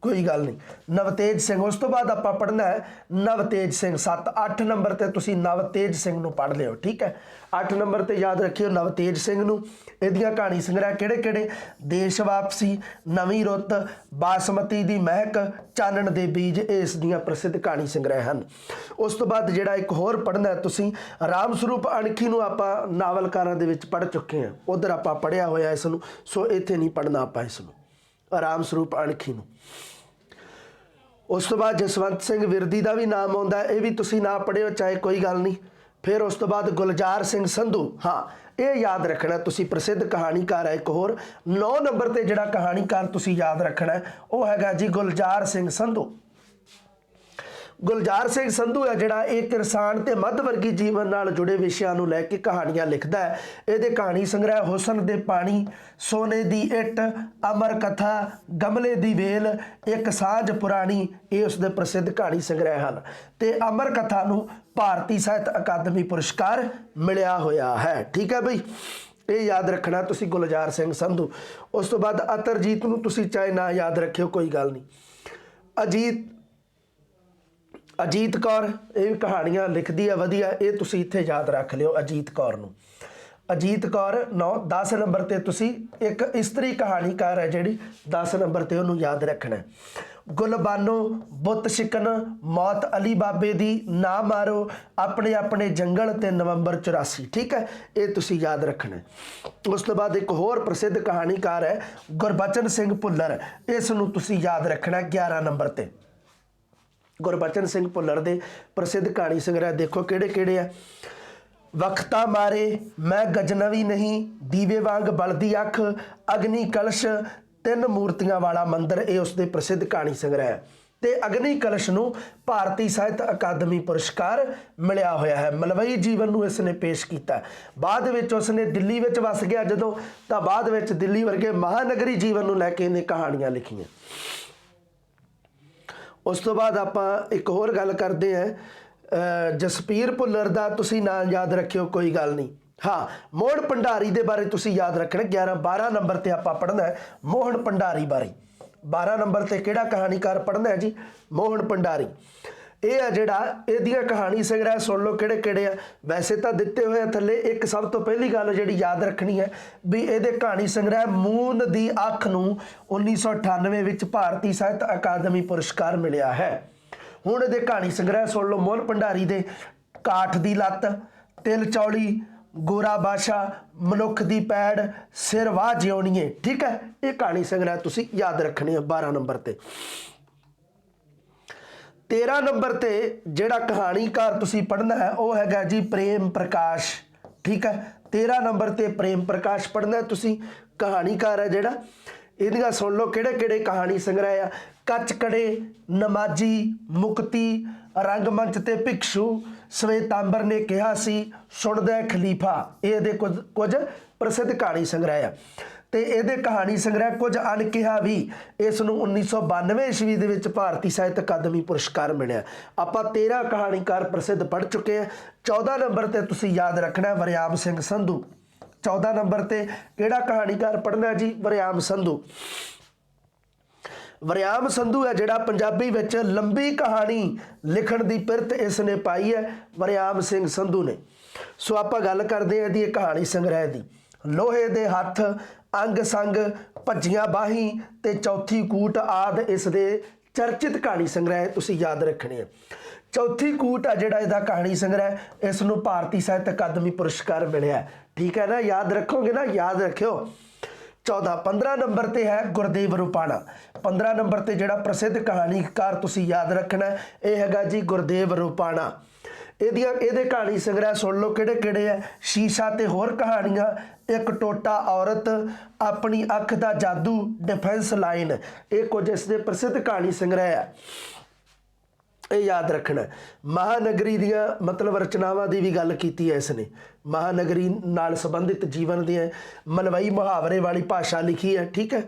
ਕੋਈ ਗੱਲ ਨਹੀਂ। ਨਵਤੇਜ ਸਿੰਘ। ਉਸ ਤੋਂ ਬਾਅਦ ਆਪਾਂ ਪੜ੍ਹਨਾ ਹੈ ਨਵਤੇਜ ਸਿੰਘ। 7-8 ਨੰਬਰ ਤੇ ਤੁਸੀਂ ਨਵਤੇਜ ਸਿੰਘ ਨੂੰ ਪੜ੍ਹ ਲਿਓ, ਠੀਕ ਹੈ। 8 ਨੰਬਰ ਤੇ ਯਾਦ ਰੱਖਿਓ ਨਵਤੇਜ ਸਿੰਘ ਨੂੰ। ਇਹਦੀਆਂ ਕਹਾਣੀ ਸੰਗ੍ਰਹਿ ਕਿਹੜੇ ਕਿਹੜੇ? ਦੇਸ਼ ਵਾਪਸੀ, ਨਵੀਂ ਰੁੱਤ, ਬਾਸਮਤੀ ਦੀ ਮਹਿਕ, ਚਾਨਣ ਦੇ ਬੀਜ, ਇਹ ਇਸ ਦੀਆਂ ਪ੍ਰਸਿੱਧ ਕਹਾਣੀ ਸੰਗ੍ਰਹਿ ਹਨ। ਉਸ ਤੋਂ ਬਾਅਦ ਜਿਹੜਾ ਇੱਕ ਹੋਰ ਪੜ੍ਹਨਾ ਤੁਸੀਂ ਰਾਮ ਸਰੂਪ ਅਣਖੀ ਨੂੰ ਆਪਾਂ ਨਾਵਲਕਾਰਾਂ ਦੇ ਵਿੱਚ ਪੜ੍ਹ ਚੁੱਕੇ ਹਾਂ, ਉਧਰ ਆਪਾਂ ਪੜ੍ਹਿਆ ਹੋਇਆ ਇਸ ਨੂੰ, ਸੋ ਇੱਥੇ ਨਹੀਂ ਪੜ੍ਹਨਾ ਆਪਾਂ ਇਸ ਨੂੰ, ਰਾਮ ਸਰੂਪ ਅਣਖੀ ਨੂੰ। ਉਸ ਤੋਂ ਬਾਅਦ ਜਸਵੰਤ ਸਿੰਘ ਵਿਰਦੀ ਦਾ ਵੀ ਨਾਮ ਆਉਂਦਾ, ਇਹ ਵੀ ਤੁਸੀਂ ਨਾ ਪੜ੍ਹਿਓ, ਚਾਹੇ ਕੋਈ ਗੱਲ ਨਹੀਂ। ਫਿਰ ਉਸ ਤੋਂ ਬਾਅਦ ਗੁਲਜ਼ਾਰ ਸਿੰਘ ਸੰਧੂ। ਹਾਂ, ਇਹ ਯਾਦ ਰੱਖਣਾ ਤੁਸੀਂ, ਪ੍ਰਸਿੱਧ ਕਹਾਣੀਕਾਰ ਹੈ ਇੱਕ ਹੋਰ। 9 ਨੰਬਰ ਤੇ ਜਿਹੜਾ ਕਹਾਣੀਕਾਰ ਤੁਸੀਂ ਯਾਦ ਰੱਖਣਾ ਉਹ ਹੈਗਾ ਜੀ ਗੁਲਜ਼ਾਰ ਸਿੰਘ ਸੰਧੂ। ਗੁਲਜ਼ਾਰ ਸਿੰਘ ਸੰਧੂ ਹੈ ਜਿਹੜਾ ਇਹ ਕਿਰਸਾਨ ਤੇ ਮੱਧ ਵਰਗੀ ਜੀਵਨ ਨਾਲ ਜੁੜੇ ਵਿਸ਼ਿਆਂ ਨੂੰ ਲੈ ਕੇ ਕਹਾਣੀਆਂ ਲਿਖਦਾ ਹੈ। ਇਹਦੇ ਕਹਾਣੀ ਸੰਗ੍ਰਹਿ ਹੁਸਨ ਦੇ ਪਾਣੀ, ਸੋਨੇ ਦੀ ਇੱਟ, ਅਮਰ ਕਥਾ, ਗਮਲੇ ਦੀ ਵੇਲ, ਇੱਕ ਸਾਂਝ ਪੁਰਾਣੀ, ਇਹ ਉਸ ਦੇ ਪ੍ਰਸਿੱਧ ਕਹਾਣੀ ਸੰਗ੍ਰਹਿ ਹਨ। ਤੇ ਅਮਰ ਕਥਾ ਨੂੰ ਭਾਰਤੀ ਸਾਹਿਤ ਅਕਾਦਮੀ ਪੁਰਸਕਾਰ ਮਿਲਿਆ ਹੋਇਆ ਹੈ, ਠੀਕ ਹੈ ਬਈ। ਇਹ ਯਾਦ ਰੱਖਣਾ ਤੁਸੀਂ ਗੁਲਜ਼ਾਰ ਸਿੰਘ ਸੰਧੂ। ਉਸ ਤੋਂ ਬਾਅਦ ਅਤਰਜੀਤ ਨੂੰ ਤੁਸੀਂ ਚਾਹੇ ਨਾ ਯਾਦ ਰੱਖਿਓ, ਕੋਈ ਗੱਲ ਨਹੀਂ। ਅਜੀਤ ਕੌਰ, ਇਹ ਵੀ ਕਹਾਣੀਆਂ ਲਿਖਦੀ ਹੈ ਵਧੀਆ, ਇਹ ਤੁਸੀਂ ਇੱਥੇ ਯਾਦ ਰੱਖ ਲਿਓ ਅਜੀਤ ਕੌਰ ਨੂੰ। ਅਜੀਤ ਕੌਰ 10 ਨੰਬਰ ਤੇ ਤੁਸੀਂ ਇੱਕ ਇਸਤਰੀ ਕਹਾਣੀਕਾਰ ਹੈ ਜਿਹੜੀ, 10 ਨੰਬਰ ਤੇ ਉਹਨੂੰ ਯਾਦ ਰੱਖਣਾ। ਗੁਲਬਾਨੋ, ਬੁੱਤ ਸ਼ਿਕਨ, ਮੌਤ ਅਲੀ ਬਾਬੇ ਦੀ, ਨਾ ਮਾਰੋ, ਆਪਣੇ ਆਪਣੇ ਜੰਗਲ ਤੇ ਨਵੰਬਰ 84, ਠੀਕ ਹੈ, ਇਹ ਤੁਸੀਂ ਯਾਦ ਰੱਖਣਾ। ਉਸ ਤੋਂ ਬਾਅਦ ਇੱਕ ਹੋਰ ਪ੍ਰਸਿੱਧ ਕਹਾਣੀਕਾਰ ਹੈ ਗੁਰਬਚਨ ਸਿੰਘ ਭੁੱਲਰ, ਇਸ ਨੂੰ ਤੁਸੀਂ ਯਾਦ ਰੱਖਣਾ 11 ਨੰਬਰ ਤੇ। ਗੁਰਬਚਨ ਸਿੰਘ ਭੁੱਲਰ ਦੇ ਪ੍ਰਸਿੱਧ ਕਹਾਣੀ ਸੰਗ੍ਰਹਿ ਦੇਖੋ ਕਿਹੜੇ ਕਿਹੜੇ ਆ। ਵਕਤਾ ਮਾਰੇ, ਮੈਂ ਗਜਨਵੀ ਨਹੀਂ, ਦੀਵੇ ਵਾਂਗ ਬਲਦੀ ਅੱਖ, ਅਗਨੀ ਕਲਸ਼, 3 ਮੂਰਤੀਆਂ ਵਾਲਾ ਮੰਦਿਰ, ਇਹ ਉਸ ਦੇ ਪ੍ਰਸਿੱਧ ਕਹਾਣੀ ਸੰਗ੍ਰਹਿ ਹੈ। ਤੇ ਅਗਨੀ ਕਲਸ਼ ਨੂੰ ਭਾਰਤੀ ਸਾਹਿਤ ਅਕਾਦਮੀ ਪੁਰਸਕਾਰ ਮਿਲਿਆ ਹੋਇਆ ਹੈ। ਮਲਵਈ ਜੀਵਨ ਨੂੰ ਇਸ ਨੇ ਪੇਸ਼ ਕੀਤਾ। ਬਾਅਦ ਵਿੱਚ ਉਸ ਨੇ ਦਿੱਲੀ ਵਿੱਚ ਵਸ ਗਿਆ ਜਦੋਂ, ਤਾਂ ਬਾਅਦ ਵਿੱਚ ਦਿੱਲੀ ਵਰਗੇ ਮਹਾਨਗਰੀ ਜੀਵਨ ਨੂੰ ਲੈ ਕੇ ਇਹਨੇ ਕਹਾਣੀਆਂ ਲਿਖੀਆਂ। ਉਸ ਤੋਂ ਬਾਅਦ ਆਪਾਂ ਇੱਕ ਹੋਰ ਗੱਲ ਕਰਦੇ ਹਾਂ ਜਸਪੀਰ ਭੁੱਲਰ ਦਾ, ਤੁਸੀਂ ਨਾਂ ਯਾਦ ਰੱਖਿਓ, ਕੋਈ ਗੱਲ ਨਹੀਂ। ਹਾਂ, ਮੋਹਨ ਭੰਡਾਰੀ ਦੇ ਬਾਰੇ ਤੁਸੀਂ ਯਾਦ ਰੱਖਣਾ। 12 ਨੰਬਰ ਤੇ ਆਪਾਂ ਪੜ੍ਹਨਾ ਹੈ ਮੋਹਨ ਭੰਡਾਰੀ ਬਾਰੇ। 12 ਨੰਬਰ ਤੇ ਕਿਹੜਾ ਕਹਾਣੀਕਾਰ ਪੜ੍ਹਨਾ ਹੈ ਜੀ? ਮੋਹਨ ਭੰਡਾਰੀ। ਇਹ ਆ ਜਿਹੜਾ, ਇਹਦੀਆਂ ਕਹਾਣੀ ਸੰਗ੍ਰਹਿ ਸੁਣ ਲਓ ਕਿਹੜੇ ਕਿਹੜੇ ਆ। ਵੈਸੇ ਤਾਂ ਦਿੱਤੇ ਹੋਏ ਆ ਥੱਲੇ। ਇੱਕ ਸਭ ਤੋਂ ਪਹਿਲੀ ਗੱਲ ਜਿਹੜੀ ਯਾਦ ਰੱਖਣੀ ਹੈ ਵੀ ਇਹਦੇ ਕਹਾਣੀ ਸੰਗ੍ਰਹਿ ਮੂਨ ਦੀ ਅੱਖ ਨੂੰ 1998 ਵਿੱਚ ਭਾਰਤੀ ਸਾਹਿਤ ਅਕਾਦਮੀ ਪੁਰਸਕਾਰ ਮਿਲਿਆ ਹੈ। ਹੁਣ ਇਹਦੇ ਕਹਾਣੀ ਸੰਗ੍ਰਹਿ ਸੁਣ ਲਓ ਮੋਹਨ ਭੰਡਾਰੀ ਦੇ। ਕਾਠ ਦੀ ਲੱਤ, ਤਿਲ ਚੌਲੀ, ਗੋਰਾ ਬਾਸ਼ਾ, ਮਨੁੱਖ ਦੀ ਪੈੜ, ਸਿਰ ਵਾਹ ਜਿਉਣੀਏ, ਠੀਕ ਹੈ, ਇਹ ਕਹਾਣੀ ਸੰਗ੍ਰਹਿ ਤੁਸੀਂ ਯਾਦ ਰੱਖਣੀ ਹੈ 12 ਨੰਬਰ ਤੇ। 13 ਨੰਬਰ ਤੇ ਜਿਹੜਾ ਕਹਾਣੀਕਾਰ ਤੁਸੀਂ ਪੜ੍ਹਨਾ ਹੈ ਉਹ ਹੈਗਾ ਜੀ ਪ੍ਰੇਮ ਪ੍ਰਕਾਸ਼, ਠੀਕ ਹੈ। 13 ਨੰਬਰ ਤੇ ਪ੍ਰੇਮ ਪ੍ਰਕਾਸ਼ ਪੜ੍ਹਨਾ ਤੁਸੀਂ। ਕਹਾਣੀਕਾਰ ਹੈ ਜਿਹੜਾ, ਇਹਦੀਆਂ ਸੁਣ ਲਓ ਕਿਹੜੇ ਕਿਹੜੇ ਕਹਾਣੀ ਸੰਗ੍ਰਹਿ ਆ। ਕੱਚ ਕੜੇ, ਨਮਾਜੀ, ਮੁਕਤੀ, ਰੰਗਮੰਚ ਤੇ ਭਿਕਸ਼ੂ, ਸਵੇਤਾਂਬਰ ਨੇ ਕਿਹਾ ਸੀ, ਸੁਣਦਾ ਖਲੀਫਾ, ਇਹ ਇਹਦੇ ਕੁਝ ਪ੍ਰਸਿੱਧ ਕਹਾਣੀ ਸੰਗ੍ਰਹਿ ਆ। ਤੇ ਇਹਦੇ ਕਹਾਣੀ ਸੰਗ੍ਰਹਿ ਕੁਝ ਅਣਕਿਹਾ ਵੀ, ਇਸ ਨੂੰ 1992 ਈਸਵੀ ਦੇ ਵਿੱਚ ਭਾਰਤੀ ਸਾਹਿਤ ਅਕਾਦਮੀ ਪੁਰਸਕਾਰ ਮਿਲਿਆ। ਆਪਾਂ 13 ਕਹਾਣੀਕਾਰ ਪ੍ਰਸਿੱਧ ਪੜ੍ਹ ਚੁੱਕੇ ਹਾਂ। 14 ਨੰਬਰ ਤੇ ਤੁਸੀਂ ਯਾਦ ਰੱਖਣਾ ਵਰਿਆਮ ਸਿੰਘ ਸੰਧੂ। 14 ਨੰਬਰ ਤੇ ਕਿਹੜਾ ਕਹਾਣੀਕਾਰ ਪੜ੍ਹਨਾ ਜੀ? ਵਰਿਆਮ ਸੰਧੂ। ਵਰਿਆਮ ਸੰਧੂ ਹੈ ਜਿਹੜਾ ਪੰਜਾਬੀ ਵਿੱਚ ਲੰਬੀ ਕਹਾਣੀ ਲਿਖਣ ਦੀ ਪਿਰਤ ਇਸ ਨੇ ਪਾਈ ਹੈ, ਵਰਿਆਮ ਸਿੰਘ ਸੰਧੂ ਨੇ। ਸੋ ਆਪਾਂ ਗੱਲ ਕਰਦੇ ਹਾਂ ਇਹਦੀ ਕਹਾਣੀ ਸੰਗ੍ਰਹਿ ਦੀ। ਲੋਹੇ ਦੇ ਹੱਥ, ਅੰਗ ਸੰਗ, ਭੱਜੀਆਂ ਬਾਹੀਂ ਤੇ ਚੌਥੀ ਕੂਟ ਆਦਿ ਇਸ ਦੇ ਚਰਚਿਤ ਕਹਾਣੀ ਸੰਗ੍ਰਹਿ ਤੁਸੀਂ ਯਾਦ ਰੱਖਣੇ ਆ। ਚੌਥੀ ਕੂਟ ਆ ਜਿਹੜਾ ਇਹਦਾ ਕਹਾਣੀ ਸੰਗ੍ਰਹਿ, ਇਸ ਨੂੰ ਭਾਰਤੀ ਸਾਹਿਤ ਅਕਾਦਮੀ ਪੁਰਸਕਾਰ ਮਿਲਿਆ। ਠੀਕ ਹੈ ਨਾ, ਯਾਦ ਰੱਖੋਗੇ ਨਾ, ਯਾਦ ਰੱਖਿਓ। 15 ਨੰਬਰ ਤੇ ਹੈ ਗੁਰਦੇਵ ਰੂਪਾਣਾ। 15 ਨੰਬਰ ਤੇ ਜਿਹੜਾ ਪ੍ਰਸਿੱਧ ਕਹਾਣੀਕਾਰ ਤੁਸੀਂ ਯਾਦ ਰੱਖਣਾ ਇਹ ਹੈਗਾ ਜੀ ਗੁਰਦੇਵ ਰੂਪਾਣਾ। ਇਹਦੇ ਕਹਾਣੀ ਸੰਗ੍ਰਹਿ ਸੁਣ ਲਓ ਕਿਹੜੇ ਕਿਹੜੇ ਹੈ। ਸ਼ੀਸ਼ਾ ਤੇ ਹੋਰ ਕਹਾਣੀਆਂ, ਇੱਕ ਟੋਟਾ ਔਰਤ, ਆਪਣੀ ਅੱਖ ਦਾ ਜਾਦੂ, ਡਿਫੈਂਸ ਲਾਈਨ, ਇਹ ਕੁਝ ਇਸ ਦੇ ਪ੍ਰਸਿੱਧ ਕਹਾਣੀ ਸੰਗ੍ਰਹਿ ਹੈ, ਇਹ ਯਾਦ ਰੱਖਣਾ। ਮਹਾਨਗਰੀ ਦੀਆਂ ਮਤਲਬ ਰਚਨਾਵਾਂ ਦੀ ਵੀ ਗੱਲ ਕੀਤੀ ਹੈ ਇਸਨੇ। ਮਹਾਨਗਰੀ ਨਾਲ ਸੰਬੰਧਿਤ ਜੀਵਨ ਦੀਆਂ ਮਲਵਈ ਮੁਹਾਵਰੇ ਵਾਲੀ ਭਾਸ਼ਾ ਲਿਖੀ ਹੈ। ਠੀਕ ਹੈ।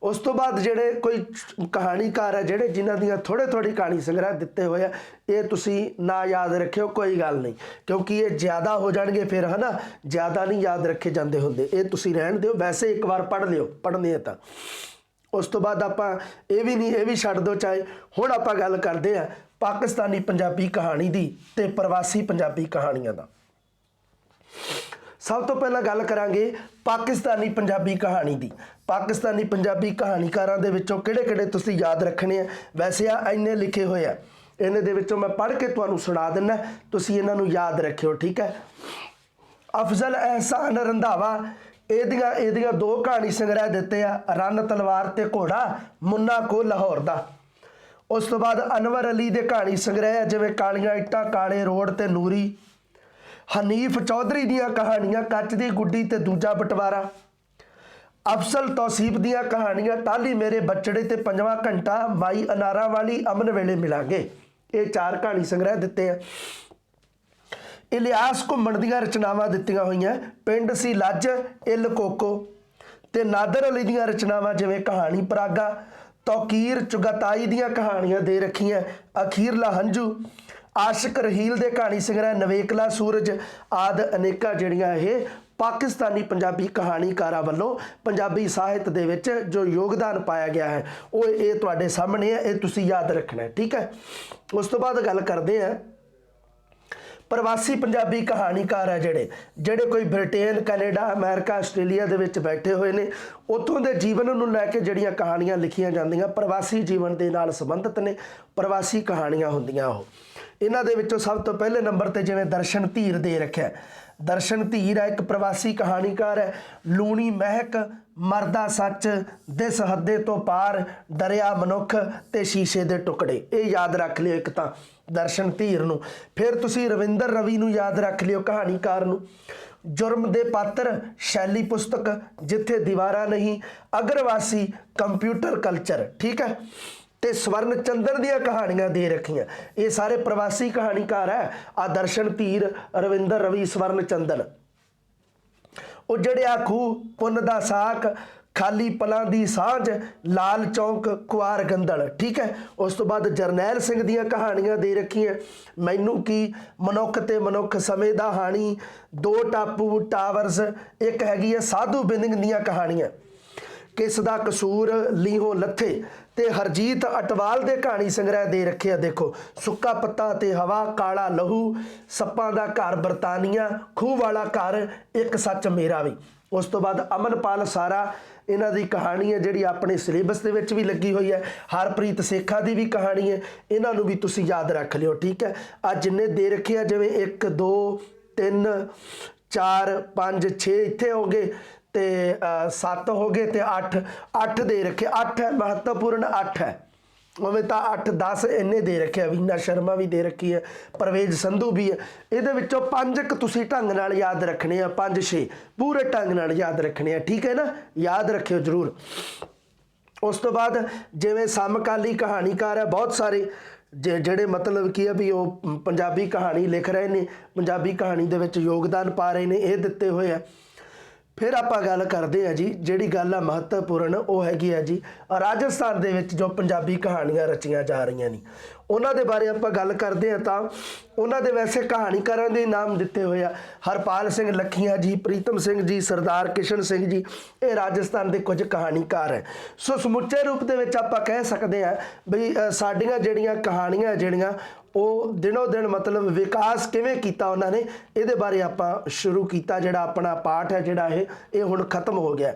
ਉਸ ਤੋਂ ਬਾਅਦ ਜਿਹੜੇ ਕੋਈ ਕਹਾਣੀਕਾਰ ਹੈ ਜਿਹੜੇ ਜਿਨ੍ਹਾਂ ਦੀਆਂ ਥੋੜ੍ਹੀ ਕਹਾਣੀ ਸੰਗ੍ਰਹਿ ਦਿੱਤੇ ਹੋਏ ਆ, ਇਹ ਤੁਸੀਂ ਨਾ ਯਾਦ ਰੱਖਿਓ, ਕੋਈ ਗੱਲ ਨਹੀਂ, ਕਿਉਂਕਿ ਇਹ ਜ਼ਿਆਦਾ ਹੋ ਜਾਣਗੇ ਫਿਰ, ਹੈ ਨਾ, ਜ਼ਿਆਦਾ ਨਹੀਂ ਯਾਦ ਰੱਖੇ ਜਾਂਦੇ ਹੁੰਦੇ, ਇਹ ਤੁਸੀਂ ਰਹਿਣ ਦਿਓ। ਵੈਸੇ ਇੱਕ ਵਾਰ ਪੜ੍ਹ ਲਿਓ, ਪੜ੍ਹਨੇ ਹੈ ਤਾਂ। ਉਸ ਤੋਂ ਬਾਅਦ ਆਪਾਂ ਇਹ ਵੀ ਨਹੀਂ, ਇਹ ਵੀ ਛੱਡ ਦਿਓ ਚਾਹੇ। ਹੁਣ ਆਪਾਂ ਗੱਲ ਕਰਦੇ ਹਾਂ ਪਾਕਿਸਤਾਨੀ ਪੰਜਾਬੀ ਕਹਾਣੀ ਦੀ ਤੇ ਪ੍ਰਵਾਸੀ ਪੰਜਾਬੀ ਕਹਾਣੀਆਂ ਦਾ। ਸਭ ਤੋਂ ਪਹਿਲਾਂ ਗੱਲ ਕਰਾਂਗੇ ਪਾਕਿਸਤਾਨੀ ਪੰਜਾਬੀ ਕਹਾਣੀ ਦੀ। ਪਾਕਿਸਤਾਨੀ ਪੰਜਾਬੀ ਕਹਾਣੀਕਾਰਾਂ ਦੇ ਵਿੱਚੋਂ ਕਿਹੜੇ ਕਿਹੜੇ ਤੁਸੀਂ ਯਾਦ ਰੱਖਣੇ ਆ। ਵੈਸੇ ਆ ਇੰਨੇ ਲਿਖੇ ਹੋਏ ਆ, ਇਹਨਾਂ ਦੇ ਵਿੱਚੋਂ ਮੈਂ ਪੜ੍ਹ ਕੇ ਤੁਹਾਨੂੰ ਸੁਣਾ ਦਿੰਦਾ, ਤੁਸੀਂ ਇਹਨਾਂ ਨੂੰ ਯਾਦ ਰੱਖਿਓ। ਠੀਕ ਹੈ। ਅਫਜ਼ਲ ਅਹਿਸਾਨ ਰੰਧਾਵਾ, ਇਹਦੀਆਂ 2 ਕਹਾਣੀ ਸੰਗ੍ਰਹਿ ਦਿੱਤੇ ਆ, ਰਨ ਤਲਵਾਰ ਤੇ ਘੋੜਾ, ਮੁੰਨਾ ਕੋ ਲਾਹੌਰ ਦਾ। ਉਸ ਤੋਂ ਬਾਅਦ ਅਨਵਰ ਅਲੀ ਦੇ ਕਹਾਣੀ ਸੰਗ੍ਰਹਿ ਜਿਵੇਂ ਕਾਲੀਆਂ ਇੱਟਾਂ, ਕਾਲੇ ਰੋਡ ਤੇ ਨੂਰੀ। ਹਨੀਫ ਚੌਧਰੀ ਦੀਆਂ ਕਹਾਣੀਆਂ, ਕੱਚ ਦੀ ਗੁੱਡੀ ਤੇ ਦੂਜਾ ਬਟਵਾਰਾ। ਅਫਸਲ ਤੌਸੀਫ ਦੀਆਂ ਕਹਾਣੀਆਂ, ਟਾਹਲੀ ਮੇਰੇ ਬਚੜੇ ਤੇ 5ਵਾਂ ਘੰਟਾ, ਮਾਈ ਅਨਾਰਾਂ ਵਾਲੀ, ਅਮਨ ਵੇਲੇ ਮਿਲਾਂਗੇ। ਇਹ 4 ਕਹਾਣੀ ਸੰਗ੍ਰਹਿ ਦਿੱਤੇ ਆ। ਇਲਿਆਸ ਘੁੰਮਣ ਦੀਆਂ ਰਚਨਾਵਾਂ ਦਿੱਤੀਆਂ ਹੋਈਆਂ, ਪਿੰਡ ਸੀ ਲੱਜ, ਇੱਲ ਕੋਕੋ। ਤੇ ਨਾਦਰ ਅਲੀ ਦੀਆਂ ਰਚਨਾਵਾਂ ਜਿਵੇਂ ਕਹਾਣੀ ਪਰਾਗਾ, ਤੌਕੀਰ ਚੁਗਤਾਈ ਦੀਆਂ ਕਹਾਣੀਆਂ ਦੇ ਰੱਖੀਆਂ, ਅਖੀਰਲਾ ਹੰਝੂ। ਆਸ਼ਿਕ ਰਹੀਲ ਦੇ ਕਹਾਣੀ ਸੰਗ੍ਰਹਿ, ਨਵੇਕਲਾ ਸੂਰਜ ਆਦਿ ਅਨੇਕਾਂ ਜਿਹੜੀਆਂ ਇਹ ਪਾਕਿਸਤਾਨੀ ਪੰਜਾਬੀ ਕਹਾਣੀਕਾਰਾਂ ਵੱਲੋਂ ਪੰਜਾਬੀ ਸਾਹਿਤ ਦੇ ਵਿੱਚ ਜੋ ਯੋਗਦਾਨ ਪਾਇਆ ਗਿਆ ਹੈ ਉਹ ਇਹ ਤੁਹਾਡੇ ਸਾਹਮਣੇ ਹੈ, ਇਹ ਤੁਸੀਂ ਯਾਦ ਰੱਖਣਾ ਹੈ। ਠੀਕ ਹੈ। ਉਸ ਤੋਂ ਬਾਅਦ ਗੱਲ ਕਰਦੇ ਹਾਂ ਪ੍ਰਵਾਸੀ ਪੰਜਾਬੀ ਕਹਾਣੀਕਾਰ ਹੈ ਜਿਹੜੇ ਕੋਈ ਬ੍ਰਿਟੇਨ, ਕੈਨੇਡਾ, ਅਮਰੀਕਾ, ਆਸਟ੍ਰੇਲੀਆ ਦੇ ਵਿੱਚ ਬੈਠੇ ਹੋਏ ਨੇ, ਉੱਥੋਂ ਦੇ ਜੀਵਨ ਨੂੰ ਲੈ ਕੇ ਜਿਹੜੀਆਂ ਕਹਾਣੀਆਂ ਲਿਖੀਆਂ ਜਾਂਦੀਆਂ ਪ੍ਰਵਾਸੀ ਜੀਵਨ ਦੇ ਨਾਲ ਸੰਬੰਧਿਤ ਨੇ, ਪ੍ਰਵਾਸੀ ਕਹਾਣੀਆਂ ਹੁੰਦੀਆਂ ਉਹ। ਇਹਨਾਂ ਦੇ ਵਿੱਚੋਂ ਸਭ ਤੋਂ ਪਹਿਲੇ ਨੰਬਰ ਤੇ ਜਿਵੇਂ ਦਰਸ਼ਨ ਧੀਰ ਦੇ ਰੱਖਿਆ। ਦਰਸ਼ਨ ਧੀਰ ਹੈ ਇੱਕ ਪ੍ਰਵਾਸੀ ਕਹਾਣੀਕਾਰ ਹੈ। ਲੂਣੀ ਮਹਿਕ, ਮਰਦਾ ਸੱਚ, ਦਿਸ ਹੱਦੇ ਤੋਂ ਪਾਰ, ਦਰਿਆ ਮਨੁੱਖ ਤੇ ਸ਼ੀਸ਼ੇ ਦੇ ਟੁਕੜੇ, ਇਹ ਯਾਦ ਰੱਖ ਲਿਓ ਇੱਕ ਤਾਂ ਦਰਸ਼ਨ ਧੀਰ ਨੂੰ। ਫਿਰ ਤੁਸੀਂ ਰਵਿੰਦਰ ਰਵੀ ਨੂੰ ਯਾਦ ਰੱਖ ਲਿਓ ਕਹਾਣੀਕਾਰ ਨੂੰ। ਜੁਰਮ ਦੇ ਪਾਤਰ, ਸ਼ੈਲੀ ਪੁਸਤਕ, ਜਿੱਥੇ ਦੀਵਾਰਾਂ ਨਹੀਂ, ਅਗਰਵਾਸੀ, ਕੰਪਿਊਟਰ ਕਲਚਰ। ਠੀਕ ਹੈ। ਤੇ ਸਵਰਨ ਚੰਦਰ ਦੀਆਂ ਕਹਾਣੀਆਂ ਦੇ ਰੱਖੀਆਂ, ਇਹ ਸਾਰੇ ਪ੍ਰਵਾਸੀ ਕਹਾਣੀਕਾਰ ਹੈ। ਆ ਦਰਸ਼ਨ ਧੀਰ, ਰਵਿੰਦਰ ਰਵੀ, ਸਵਰਨ ਚੰਦਰ। ਉਜੜਿਆ ਖੂਹ, ਪੁੰਨ ਦਾ ਸਾਕ, ਖਾਲੀ ਪਲਾਂ ਦੀ ਸਾਂਝ, ਲਾਲ ਚੌਂਕ, ਕੁਆਰ ਗੰਦਲ। ਠੀਕ ਹੈ। ਉਸ ਤੋਂ ਬਾਅਦ ਜਰਨੈਲ ਸਿੰਘ ਦੀਆਂ ਕਹਾਣੀਆਂ ਦੇ ਰੱਖੀਆਂ, ਮੈਨੂੰ ਕੀ, ਮਨੁੱਖ ਤੇ ਮਨੁੱਖ, ਸਮੇਂ ਦਾ ਹਾਣੀ, 2 ਟਾਪੂ, ਟਾਵਰਸ। ਇੱਕ ਹੈਗੀ ਹੈ ਸਾਧੂ ਬਿੰਦਿੰਗ ਦੀਆਂ ਕਹਾਣੀਆਂ, ਕਿਸ ਦਾ ਕਸੂਰ, ਲੀਹੋਂ ਲੱਥੇ। ਤੇ ਹਰਜੀਤ ਅਟਵਾਲ ਦੇ ਕਹਾਣੀ ਸੰਗ੍ਰਹਿ ਦੇ ਰੱਖੇ ਆ, ਦੇਖੋ ਸੁੱਕਾ ਪੱਤਾ ਤੇ ਹਵਾ, ਕਾਲਾ ਲਹੂ, ਸੱਪਾਂ ਦਾ ਘਰ ਬਰਤਾਨੀਆ, ਖੂਹ ਵਾਲਾ ਘਰ, ਇੱਕ ਸੱਚ ਮੇਰਾ ਵੀ। ਉਸ ਤੋਂ ਬਾਅਦ ਅਮਨਪਾਲ ਸਾਰਾ, ਇਹਨਾਂ ਦੀ ਕਹਾਣੀ ਹੈ ਜਿਹੜੀ ਆਪਣੇ ਸਿਲੇਬਸ ਦੇ ਵਿੱਚ ਵੀ ਲੱਗੀ ਹੋਈ ਹੈ। ਹਰਪ੍ਰੀਤ ਸੇਖਾ ਦੀ ਵੀ ਕਹਾਣੀ ਹੈ, ਇਹਨਾਂ ਨੂੰ ਵੀ ਤੁਸੀਂ ਯਾਦ ਰੱਖ ਲਿਓ। ਠੀਕ ਹੈ। ਆ ਜਿੰਨੇ ਦੇ ਰੱਖੇ ਆ ਜਿਵੇਂ 1 2 3 4 5 6 ਇੱਥੇ ਹੋ ਗਏ ਤੇ 7 ਹੋ ਗਏ ਤੇ 8 ਦੇ ਰੱਖੇ। 8 ਹੈ ਮਹੱਤਵਪੂਰਨ, 8 ਹੈ। ਉਵੇਂ ਤਾਂ 8 10 ਇੰਨੇ ਦੇ ਰੱਖੇ। ਵੀਨਾ ਸ਼ਰਮਾ ਵੀ ਦੇ ਰੱਖੀ ਹੈ, ਪਰਵੇਜ਼ ਸੰਧੂ ਵੀ ਹੈ। ਇਹਦੇ ਵਿੱਚੋਂ 5 ਤੁਸੀਂ ਢੰਗ ਨਾਲ ਯਾਦ ਰੱਖਣੇ ਆ, 5 6 ਪੂਰੇ ਢੰਗ ਨਾਲ ਯਾਦ ਰੱਖਣੇ ਆ। ਠੀਕ ਹੈ ਨਾ, ਯਾਦ ਰੱਖਿਓ ਜ਼ਰੂਰ। ਉਸ ਤੋਂ ਬਾਅਦ ਜਿਵੇਂ ਸਮਕਾਲੀ ਕਹਾਣੀਕਾਰ ਹੈ ਬਹੁਤ ਸਾਰੇ ਜਿਹੜੇ ਮਤਲਬ ਕੀ ਹੈ ਵੀ ਉਹ ਪੰਜਾਬੀ ਕਹਾਣੀ ਲਿਖ ਰਹੇ ਨੇ, ਪੰਜਾਬੀ ਕਹਾਣੀ ਦੇ ਵਿੱਚ ਯੋਗਦਾਨ ਪਾ ਰਹੇ ਨੇ, ਇਹ ਦਿੱਤੇ ਹੋਏ ਆ। ਫਿਰ ਆਪਾਂ ਗੱਲ ਕਰਦੇ ਹਾਂ ਜੀ, ਜਿਹੜੀ ਗੱਲ ਆ ਮਹੱਤਵਪੂਰਨ ਉਹ ਹੈਗੀ ਆ ਜੀ ਰਾਜਸਥਾਨ ਦੇ ਵਿੱਚ ਜੋ ਪੰਜਾਬੀ ਕਹਾਣੀਆਂ ਰਚੀਆਂ ਜਾ ਰਹੀਆਂ ਨੇ ਉਹਨਾਂ ਦੇ ਬਾਰੇ ਆਪਾਂ ਗੱਲ ਕਰਦੇ ਹਾਂ। ਤਾਂ ਉਹਨਾਂ ਦੇ ਵੈਸੇ ਕਹਾਣੀਕਾਰਾਂ ਦੇ ਨਾਮ ਦਿੱਤੇ ਹੋਏ ਆ, ਹਰਪਾਲ ਸਿੰਘ ਲੱਖੀਆਂ ਜੀ, ਪ੍ਰੀਤਮ ਸਿੰਘ ਜੀ, ਸਰਦਾਰ ਕਿਸ਼ਨ ਸਿੰਘ ਜੀ, ਇਹ ਰਾਜਸਥਾਨ ਦੇ ਕੁਝ ਕਹਾਣੀਕਾਰ ਹੈ। ਸੋ ਸਮੁੱਚੇ ਰੂਪ ਦੇ ਵਿੱਚ ਆਪਾਂ ਕਹਿ ਸਕਦੇ ਹਾਂ ਵੀ ਸਾਡੀਆਂ ਜਿਹੜੀਆਂ ਕਹਾਣੀਆਂ ਜਿਹੜੀਆਂ ਉਹ ਦਿਨੋਂ ਦਿਨ ਮਤਲਬ ਵਿਕਾਸ ਕਿਵੇਂ ਕੀਤਾ ਉਹਨਾਂ ਨੇ, ਇਹਦੇ ਬਾਰੇ ਆਪਾਂ ਸ਼ੁਰੂ ਕੀਤਾ। ਜਿਹੜਾ ਆਪਣਾ ਪਾਠ ਹੈ ਜਿਹੜਾ ਇਹ ਹੁਣ ਖਤਮ ਹੋ ਗਿਆ।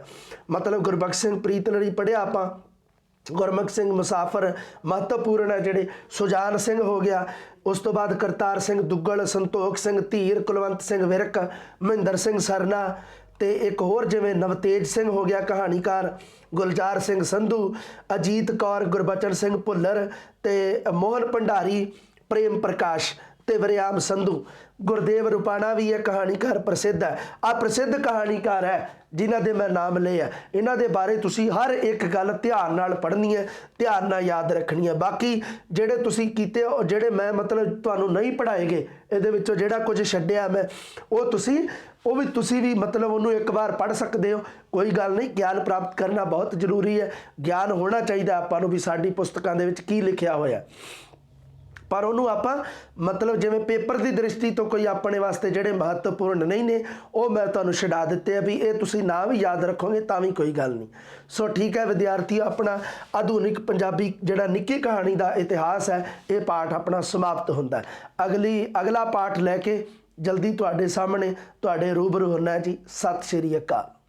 ਮਤਲਬ ਗੁਰਬਖਸ਼ ਸਿੰਘ ਪ੍ਰੀਤਲੜੀ ਪੜ੍ਹਿਆ ਆਪਾਂ, ਗੁਰਮੁਖ ਸਿੰਘ ਮੁਸਾਫਰ ਮਹੱਤਵਪੂਰਨ ਹੈ ਜਿਹੜੇ, ਸੁਜਾਨ ਸਿੰਘ ਹੋ ਗਿਆ, ਉਸ ਤੋਂ ਬਾਅਦ ਕਰਤਾਰ ਸਿੰਘ ਦੁੱਗਲ, ਸੰਤੋਖ ਸਿੰਘ ਧੀਰ, ਕੁਲਵੰਤ ਸਿੰਘ ਵਿਰਕ, ਮਹਿੰਦਰ ਸਿੰਘ ਸਰਨਾ, ਤੇ ਇੱਕ ਹੋਰ ਜਿਵੇਂ ਨਵਤੇਜ ਸਿੰਘ ਹੋ ਗਿਆ ਕਹਾਣੀਕਾਰ, ਗੁਲਜ਼ਾਰ ਸਿੰਘ ਸੰਧੂ, ਅਜੀਤ ਕੌਰ, ਗੁਰਬਚਨ ਸਿੰਘ ਭੁੱਲਰ, ਤੇ ਮੋਹਨ ਭੰਡਾਰੀ, ਪ੍ਰੇਮ ਪ੍ਰਕਾਸ਼ ਤੇ ਵਰਿਆਮ ਸੰਧੂ। ਗੁਰਦੇਵ ਰੁਪਾਣਾ ਵੀ ਇਹ ਕਹਾਣੀਕਾਰ ਪ੍ਰਸਿੱਧ ਹੈ। ਆ ਪ੍ਰਸਿੱਧ ਕਹਾਣੀਕਾਰ ਹੈ ਜਿਨ੍ਹਾਂ ਦੇ ਮੈਂ ਨਾਮ ਲਏ ਆ। ਇਹਨਾਂ ਦੇ ਬਾਰੇ ਤੁਸੀਂ ਹਰ ਇੱਕ ਗੱਲ ਧਿਆਨ ਨਾਲ ਪੜ੍ਹਨੀ ਹੈ, ਧਿਆਨ ਨਾਲ ਯਾਦ ਰੱਖਣੀ ਹੈ। ਬਾਕੀ ਜਿਹੜੇ ਤੁਸੀਂ ਕੀਤੇ ਉਹ ਜਿਹੜੇ ਮੈਂ ਮਤਲਬ ਤੁਹਾਨੂੰ ਨਹੀਂ ਪੜ੍ਹਾਏਗੇ, ਇਹਦੇ ਵਿੱਚੋਂ ਜਿਹੜਾ ਕੁਝ ਛੱਡਿਆ ਮੈਂ ਉਹ ਵੀ ਤੁਸੀਂ ਵੀ ਮਤਲਬ ਉਹਨੂੰ ਇੱਕ ਵਾਰ ਪੜ੍ਹ ਸਕਦੇ ਹੋ। ਕੋਈ ਗੱਲ ਨਹੀਂ, ਗਿਆਨ ਪ੍ਰਾਪਤ ਕਰਨਾ ਬਹੁਤ ਜ਼ਰੂਰੀ ਹੈ। ਗਿਆਨ ਹੋਣਾ ਚਾਹੀਦਾ ਆਪਾਂ ਨੂੰ ਵੀ ਸਾਡੀ ਪੁਸਤਕਾਂ ਦੇ ਵਿੱਚ ਕੀ ਲਿਖਿਆ ਹੋਇਆ, ਪਰ ਉਹਨੂੰ ਆਪਾਂ ਮਤਲਬ ਜਿਵੇਂ ਪੇਪਰ ਦੀ ਦ੍ਰਿਸ਼ਟੀ ਤੋਂ ਕੋਈ ਆਪਣੇ ਵਾਸਤੇ ਜਿਹੜੇ ਮਹੱਤਵਪੂਰਨ ਨਹੀਂ ਨੇ ਉਹ ਮੈਂ ਤੁਹਾਨੂੰ ਛਡਾ ਦਿੱਤੇ ਆ ਵੀ ਇਹ ਤੁਸੀਂ ਨਾ ਵੀ ਯਾਦ ਰੱਖੋਗੇ ਤਾਂ ਵੀ ਕੋਈ ਗੱਲ ਨਹੀਂ। ਸੋ ਠੀਕ ਹੈ ਵਿਦਿਆਰਥੀਓ, ਆਪਣਾ ਆਧੁਨਿਕ ਪੰਜਾਬੀ ਜਿਹੜਾ ਨਿੱਕੀ ਕਹਾਣੀ ਦਾ ਇਤਿਹਾਸ ਹੈ ਇਹ ਪਾਠ ਆਪਣਾ ਸਮਾਪਤ ਹੁੰਦਾ। ਅਗਲਾ ਪਾਠ ਲੈ ਕੇ ਜਲਦੀ ਤੁਹਾਡੇ ਸਾਹਮਣੇ ਤੁਹਾਡੇ ਰੂਬਰੂ ਹੋਣਾ ਜੀ। ਸਤਿ ਸ਼੍ਰੀ ਅਕਾਲ।